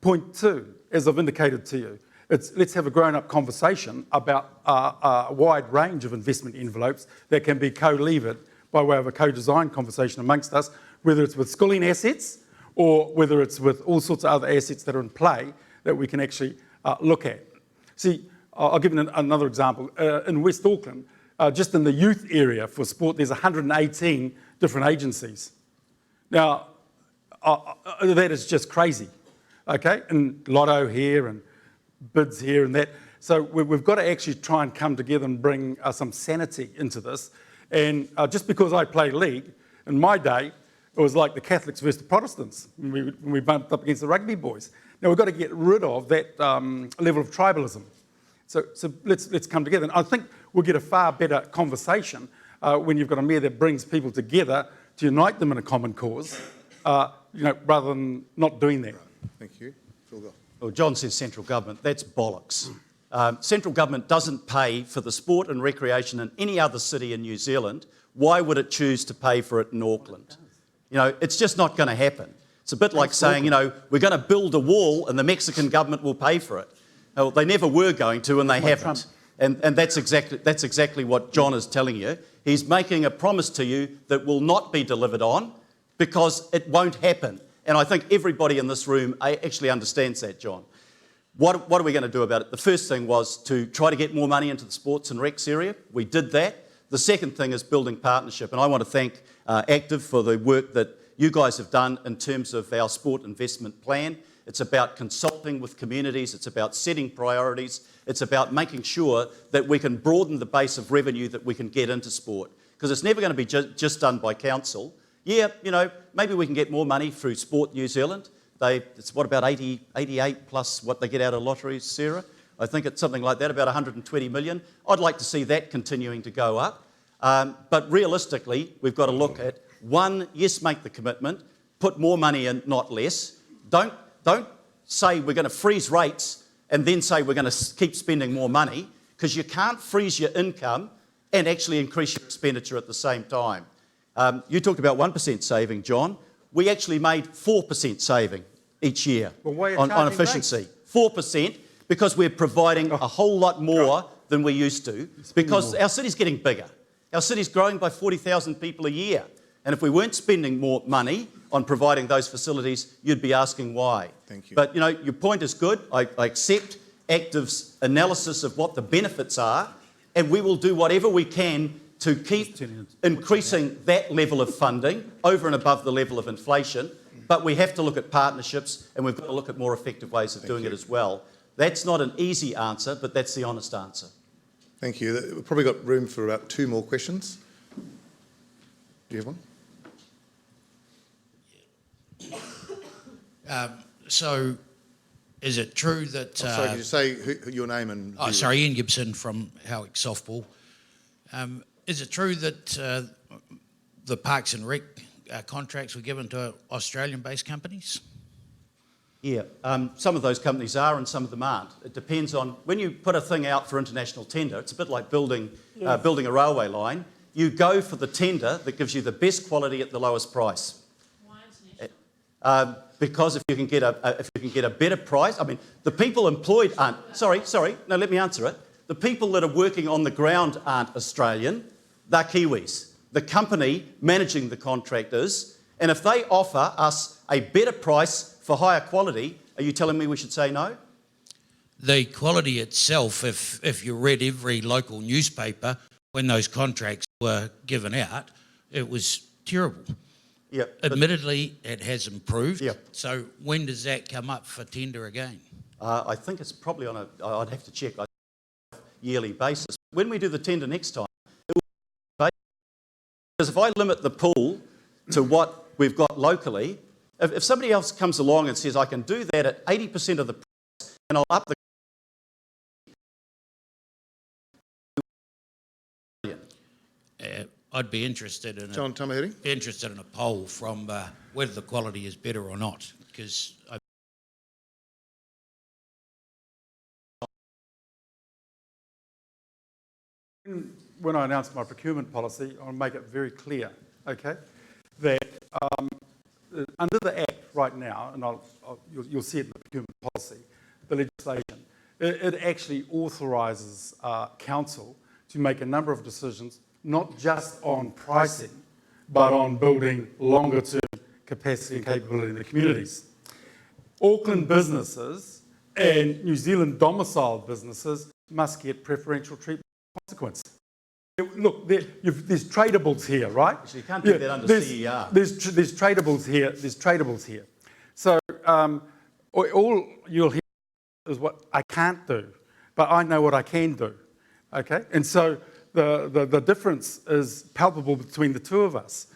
Point two, as I've indicated to you, let's have a grown-up conversation about a wide range of investment envelopes that can be co-levered by way of a co-design conversation amongst us, whether it's with schooling assets or whether it's with all sorts of other assets that are in play that we can actually look at. See, I'll give you another example. In West Auckland, just in the youth area for sport, there's 118 different agencies. Now, that is just crazy, okay? And Lotto here and bids here and that. So we've got to actually try and come together and bring some sanity into this. And just because I play league, in my day, it was like the Catholics versus the Protestants when we bumped up against the rugby boys. Now we've got to get rid of that level of tribalism. So let's come together. And I think we'll get a far better conversation when you've got a mayor that brings people together to unite them in a common cause, rather than not doing that. Thank you. Phil Goff. Well, John says central government. That's bollocks. Central government doesn't pay for the sport and recreation in any other city in New Zealand. Why would it choose to pay for it in Auckland? It's just not going to happen. It's a bit like saying, we're going to build a wall and the Mexican government will pay for it. Well, they never were going to, and they haven't. And that's exactly what John is telling you. He's making a promise to you that will not be delivered on because it won't happen. And I think everybody in this room actually understands that, John. What are we going to do about it? The first thing was to try to get more money into the sports and recs area. We did that. The second thing is building partnership. And I want to thank Active for the work that you guys have done in terms of our sport investment plan. It's about consulting with communities. It's about setting priorities. It's about making sure that we can broaden the base of revenue that we can get into sport. Because it's never going to be just done by council. Yeah, maybe we can get more money through Sport New Zealand. It's about 88 plus what they get out of lotteries, Sarah? I think it's something like that, about 120 million. I'd like to see that continuing to go up. But realistically, we've got to look at, one, yes, make the commitment, put more money in, not less. Don't say we're going to freeze rates and then say we're going to keep spending more money, because you can't freeze your income and actually increase your expenditure at the same time. You talked about 1% saving, John. We actually made 4% saving each year on efficiency. 4%, because we're providing a whole lot more than we used to, because our city's getting bigger. Our city's growing by 40,000 people a year. And if we weren't spending more money on providing those facilities, you'd be asking why. Thank you. But, your point is good. I accept Active's analysis of what the benefits are, and we will do whatever we can to keep increasing that level of funding over and above the level of inflation. But we have to look at partnerships, and we've got to look at more effective ways of doing it as well. That's not an easy answer, but that's the honest answer. Thank you. We've probably got room for about 2 more questions. Do you have one? So, is it true that... sorry, could you say your name and... Ian Gibson from Howick Softball. Is it true that the Parks and Rec contracts were given to Australian-based companies? Yeah, some of those companies are and some of them aren't. It depends on... When you put a thing out for international tender, it's a bit like building a railway line. You go for the tender that gives you the best quality at the lowest price. Why international? Because if you can get a better price, I mean, the people employed aren't... Sorry, no, let me answer it. The people that are working on the ground aren't Australian, they're Kiwis. The company managing the contract is, and if they offer us a better price for higher quality, are you telling me we should say no? The quality itself, if you read every local newspaper when those contracts were given out, it was terrible. Yeah, Admittedly, it has improved. Yeah. So when does that come up for tender again? I think it's probably on I'd have to check, yearly basis. When we do the tender next time, it will be because if I limit the pool to what we've got locally, if somebody else comes along and says I can do that at 80% of the price and I'll up the I'd be interested in John Tamahiri? a poll from whether the quality is better or not, because When I announce my procurement policy, I'll make it very clear, okay, that under the Act right now, and you'll see it in the procurement policy, the legislation, it actually authorises council to make a number of decisions, not just on pricing, but on building longer-term capacity and capability in the communities. Auckland businesses and New Zealand domiciled businesses must get preferential treatment consequence. Look, there's tradables here, right? So you can't do that under CER. There's tradables here. There's tradables here. So all you'll hear is what I can't do, but I know what I can do. Okay, and so the difference is palpable between the two of us.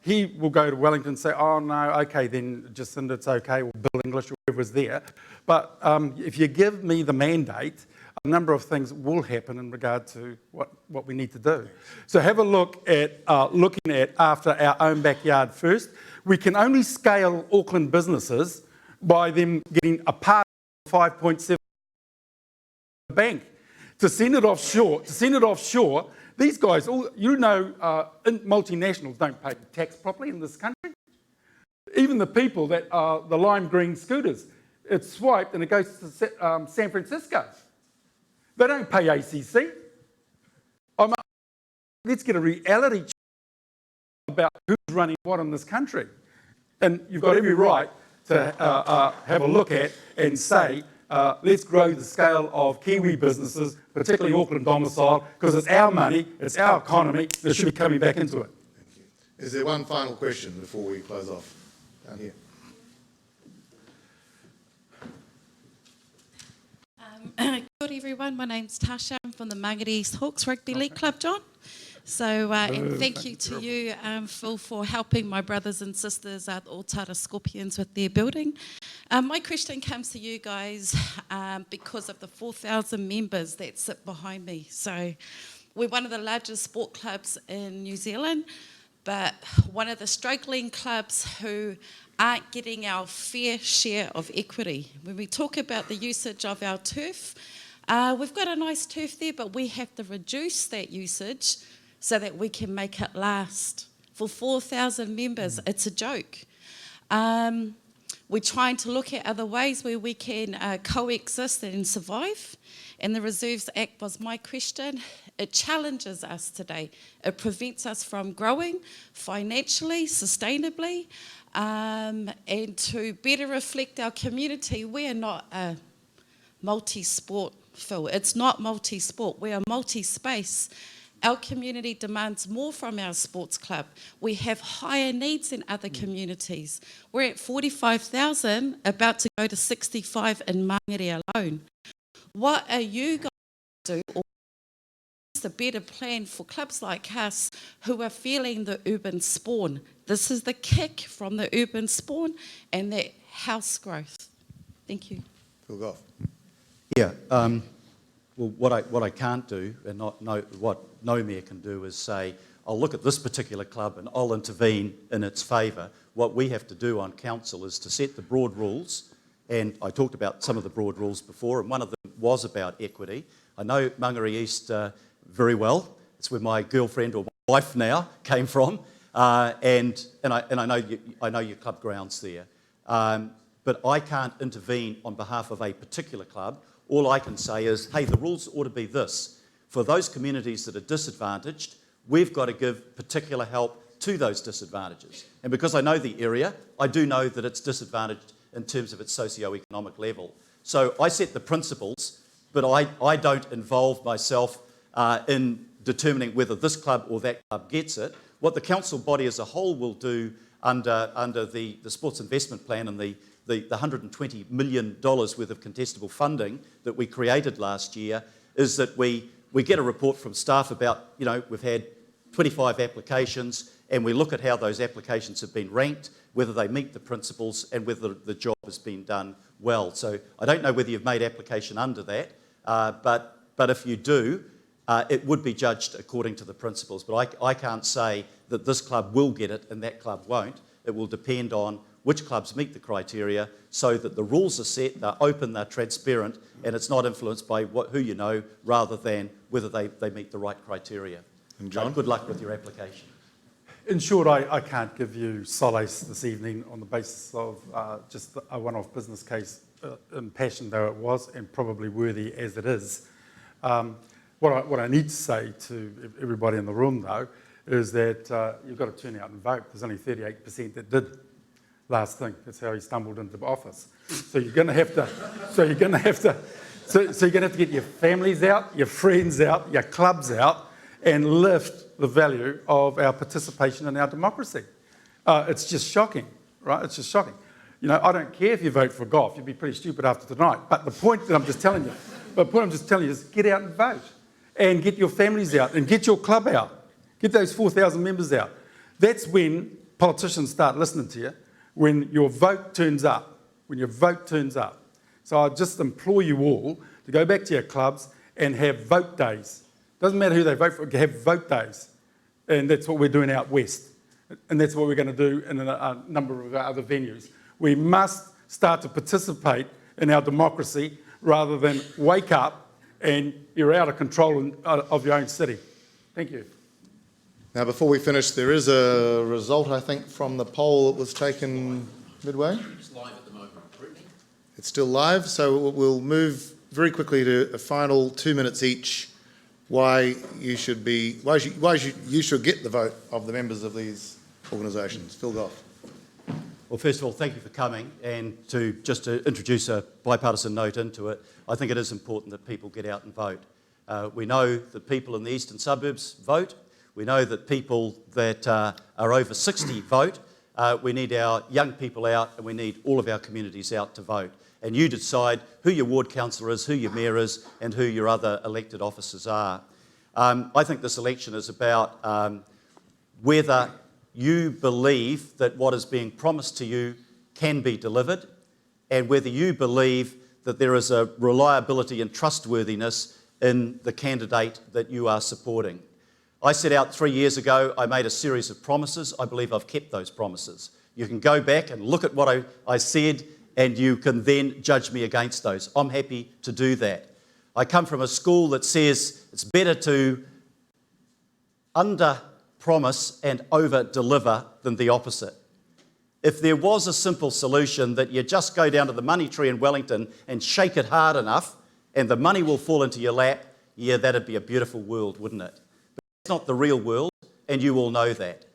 He will go to Wellington and say, "Oh no, okay, then Jacinda, it's okay. We'll Bill English or whoever's there." But if you give me the mandate, a number of things will happen in regard to what we need to do. So have a look at looking at after our own backyard first. We can only scale Auckland businesses by them getting a part of 5.7 bank. To send it offshore, these guys, multinationals don't pay tax properly in this country. Even the people that are the lime green scooters, it's swiped and it goes to San Francisco. They don't pay ACC. Let's get a reality check about who's running what in this country. And you've got every right to have a look at and say, let's grow the scale of Kiwi businesses, particularly Auckland domicile, because it's our money, it's our economy that should be coming back into it. Thank you. Is there one final question before we close off? Down here. Good everyone, my name's Tasha. I'm from the Margaret East Hawks Rugby League Club, John. So, and thank you to you, Phil, for helping my brothers and sisters at Otara Scorpions with their building. My question comes to you guys because of the 4,000 members that sit behind me. So we're one of the largest sport clubs in New Zealand, but one of the struggling clubs who aren't getting our fair share of equity. When we talk about the usage of our turf, we've got a nice turf there, but we have to reduce that usage so that we can make it last. For 4,000 members, it's a joke. We're trying to look at other ways where we can coexist and survive. And the Reserves Act was my question. It challenges us today. It prevents us from growing financially, sustainably, and to better reflect our community. We are not a multi-sport, Phil. It's not multi-sport. We are multi-space. Our community demands more from our sports club. We have higher needs than other communities. We're at 45,000, about to go to 65 in Mangere alone. What are you going to do, or what's the better plan for clubs like us who are feeling the urban spawn? This is the kick from the urban spawn and that house growth. Thank you. Phil Goff. Yeah, well, what I can't do, and what no mayor can do, is say, I'll look at this particular club and I'll intervene in its favour. What we have to do on council is to set the broad rules, and I talked about some of the broad rules before, and one of them was about equity. I know Mangere East very well. It's where my girlfriend, or my wife now, came from, and I know your club grounds there. But I can't intervene on behalf of a particular club. All I can say is, hey, the rules ought to be this. For those communities that are disadvantaged, we've got to give particular help to those disadvantages. And because I know the area, I do know that it's disadvantaged in terms of its socio-economic level. So I set the principles, but I don't involve myself in determining whether this club or that club gets it. What the council body as a whole will do under the Sports Investment Plan and the $120 million worth of contestable funding that we created last year is that we get a report from staff about, we've had 25 applications, and we look at how those applications have been ranked, whether they meet the principles and whether the job has been done well. So I don't know whether you've made application under that, but if you do, it would be judged according to the principles. But I can't say that this club will get it and that club won't. It will depend on which clubs meet the criteria so that the rules are set, they're open, they're transparent, and it's not influenced by who you know rather than whether they meet the right criteria. And John? Good luck with your application. In short, I can't give you solace this evening on the basis of just a one-off business case, impassioned though it was, and probably worthy as it is. What I need to say to everybody in the room, though, is that you've got to turn out and vote. There's only 38% that did. Last thing, that's how he stumbled into office. So you're going to have to. So you're going to have to get your families out, your friends out, your clubs out, and lift the value of our participation in our democracy. It's just shocking, right? It's just shocking. I don't care if you vote for Goff. You'd be pretty stupid after tonight. But the point that I'm just telling you, is get out and vote, and get your families out, and get your club out, get those 4,000 members out. That's when politicians start listening to you. When your vote turns up, So I just implore you all to go back to your clubs and have vote days. Doesn't matter who they vote for, have vote days. And that's what we're doing out west. And that's what we're going to do in a number of other venues. We must start to participate in our democracy rather than wake up and you're out of control of your own city. Thank you. Now, before we finish, there is a result, I think, from the poll that was taken midway. It's live at the moment, Brittany. It's still live, so we'll move very quickly to a final 2 minutes each. Why you should get the vote of the members of these organisations. Phil Goff. Well, first of all, thank you for coming, and just to introduce a bipartisan note into it, I think it is important that people get out and vote. We know that people in the eastern suburbs vote. We know that people that are over 60 vote. We need our young people out, and we need all of our communities out to vote. And you decide who your ward councillor is, who your mayor is, and who your other elected officers are. I think this election is about whether you believe that what is being promised to you can be delivered, and whether you believe that there is a reliability and trustworthiness in the candidate that you are supporting. I set out 3 years ago, I made a series of promises. I believe I've kept those promises. You can go back and look at what I said, and you can then judge me against those. I'm happy to do that. I come from a school that says it's better to under-promise and over-deliver than the opposite. If there was a simple solution that you just go down to the money tree in Wellington and shake it hard enough and the money will fall into your lap, yeah, that'd be a beautiful world, wouldn't it? But it's not the real world, and you all know that.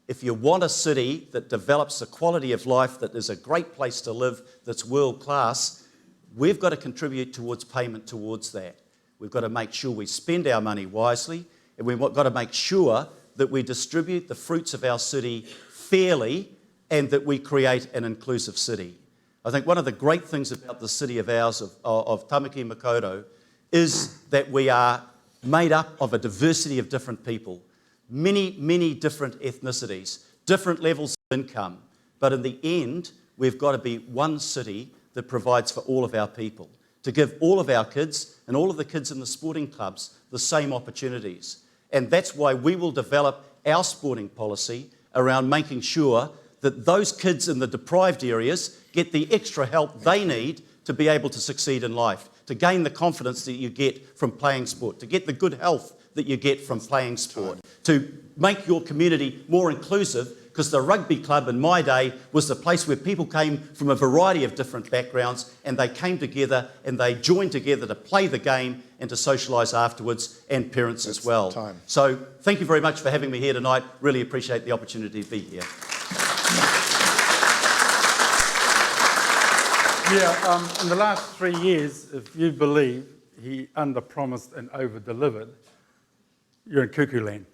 If you want a city that develops a quality of life that is a great place to live, that's world class, we've got to contribute towards payment towards that. We've got to make sure we spend our money wisely, and we've got to make sure that we distribute the fruits of our city fairly and that we create an inclusive city. I think one of the great things about the city of ours, of Tamaki Makaurau, is that we are made up of a diversity of different people, many, many different ethnicities, different levels of income. But in the end, we've got to be one city that provides for all of our people, to give all of our kids and all of the kids in the sporting clubs the same opportunities. And that's why we will develop our sporting policy around making sure that those kids in the deprived areas get the extra help they need to be able to succeed in life, to gain the confidence that you get from playing sport, to get the good health that you get from playing sport, to make your community more inclusive, because the rugby club in my day was the place where people came from a variety of different backgrounds, and they came together and they joined together to play the game and to socialise afterwards, and parents as well. So thank you very much for having me here tonight. Really appreciate the opportunity to be here. In the last 3 years, if you believe he under-promised and over-delivered, you're in cuckoo land.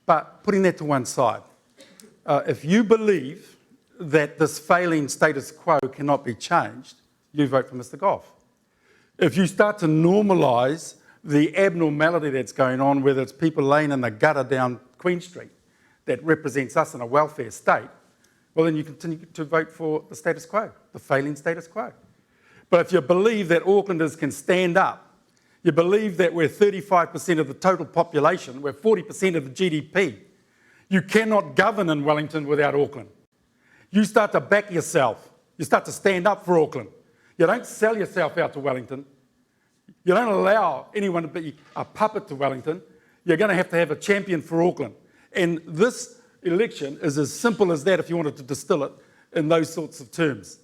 But putting that to one side, if you believe that this failing status quo cannot be changed, you vote for Mr. Goff. If you start to normalise the abnormality that's going on, whether it's people laying in the gutter down Queen Street that represents us in a welfare state, well, then you continue to vote for the status quo, the failing status quo. But if you believe that Aucklanders can stand up, you believe that we're 35% of the total population, we're 40% of the GDP, you cannot govern in Wellington without Auckland. You start to back yourself. You start to stand up for Auckland. You don't sell yourself out to Wellington. You don't allow anyone to be a puppet to Wellington. You're going to have a champion for Auckland. And this election is as simple as that if you wanted to distill it in those sorts of terms.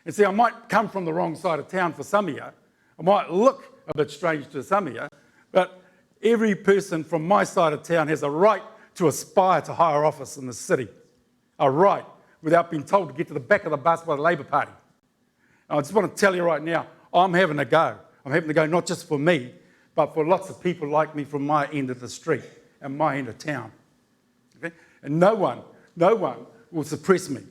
And see, I might come from the wrong side of town for some of you. I might look a bit strange to some of you, but every person from my side of town has a right to aspire to higher office in the city. A right, without being told to get to the back of the bus by the Labour Party. And I just want to tell you right now, I'm having a go. I'm having to go not just for me, but for lots of people like me from my end of the street and my end of town. Okay? And no one will suppress me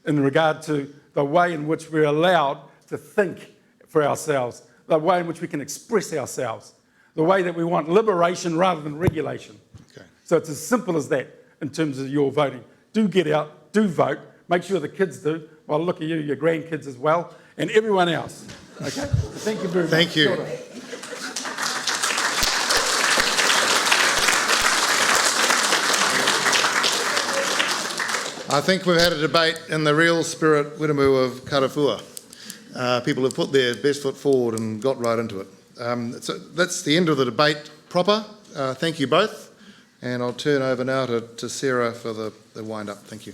in regard to the way in which we're allowed to think for ourselves, the way in which we can express ourselves, the way that we want liberation rather than regulation. Okay. So it's as simple as that in terms of your voting. Do get out, do vote, make sure the kids do. Well, look at you, your grandkids as well, and everyone else. Okay? Thank you very much. Thank you. Kia ora. I think we've had a debate in the real spirit, Wiremu, of Karawhua. People have put their best foot forward and got right into it. So that's the end of the debate proper. Thank you both. And I'll turn over now to Sarah for the wind-up. Thank you.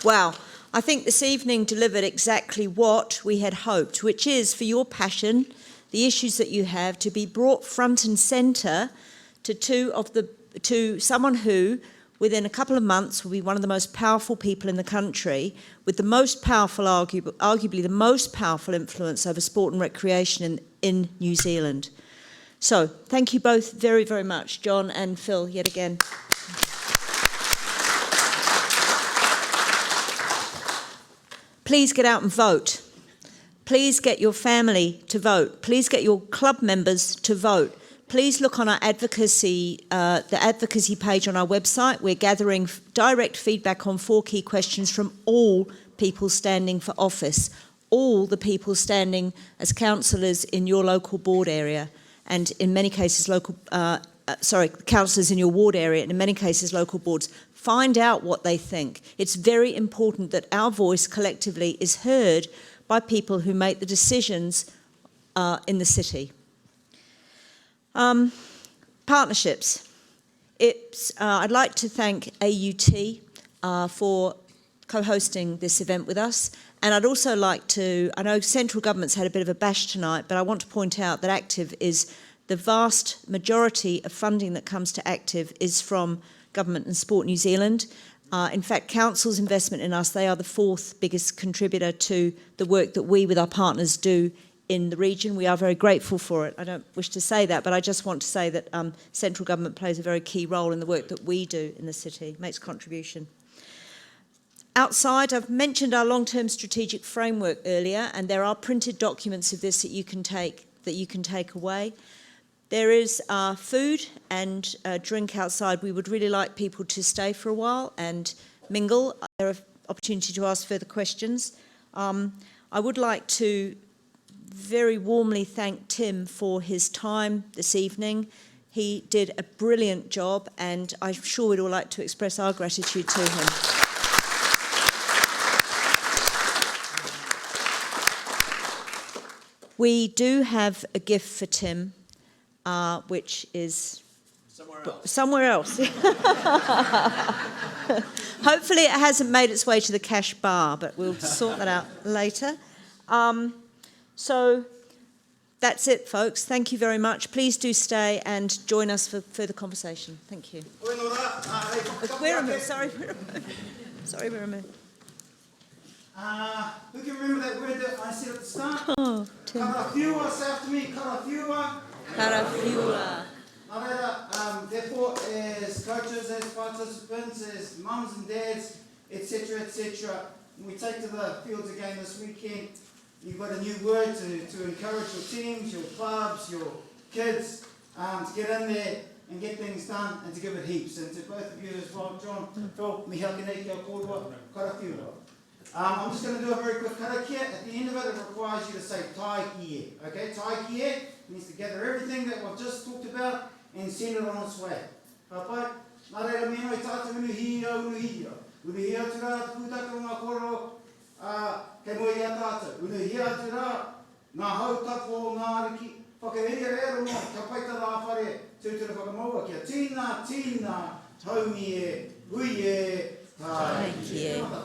Wow, I think this evening delivered exactly what we had hoped, which is for your passion, the issues that you have, to be brought front and centre to someone who, within a couple of months, will be one of the most powerful people in the country, with the most powerful, arguably the most powerful influence over sport and recreation in New Zealand. So, thank you both very, very much, John and Phil, yet again. Please get out and vote. Please get your family to vote. Please get your club members to vote. Please look on our advocacy, the advocacy page on our website. We're gathering direct feedback on 4 key questions from all people standing for office, all the people standing as councillors in your local board area, and in many cases councillors in your ward area, and in many cases local boards. Find out what they think. It's very important that our voice collectively is heard by people who make the decisions in the city. Partnerships. I'd like to thank AUT for co-hosting this event with us, and I'd also like to, I know central government's had a bit of a bash tonight, but I want to point out that Active is, the vast majority of funding that comes to Active is from Government and Sport New Zealand. In fact, Council's investment in us, they are the 4th biggest contributor to the work that we with our partners do in the region. We are very grateful for it. I don't wish to say that, but I just want to say that central government plays a very key role in the work that we do in the city, makes a contribution. Outside, I've mentioned our long-term strategic framework earlier, and there are printed documents of this that you can take away. There is food and drink outside. We would really like people to stay for a while and mingle. There are opportunity to ask further questions. I would like to very warmly thank Tim for his time this evening. He did a brilliant job, and I'm sure we'd all like to express our gratitude to him. We do have a gift for Tim, which is somewhere else. Hopefully it hasn't made its way to the cash bar, but we'll sort that out later. So that's it, folks. Thank you very much. Please do stay and join us for further conversation. Thank you. Wiremu, sorry, Wiremu. Sorry, Wiremu. Who can remember that word that I said at the start? Oh, Tim. Karawhua, say after me, Karawhua. Karawhua. Therefore, as coaches, as participants, as mums and dads, etc., when we take to the fields again this weekend, you've got a new word to encourage your teams, your clubs, your kids to get in there and get things done and to give it heaps. And to both of you as well, John, Phil, miha kinei kia kōrua, karawhua. I'm just going to do a very quick karakia. At the end of it, it requires you to say tai kie. Okay, tai kie means to gather everything that we've just talked about and send it on its way. Papai, nā reira meno I tātou unuhia. Unuhia atu rā, pūtaka ngā koro, kei moe ia tātou. Unuhia atu rā, ngā hautapo, ngā ariki, whakahiri reo no, ka paita rā whare, tūtura whakamaua kia. Tīna, taumi e, ui e, tai kie. Kia ora.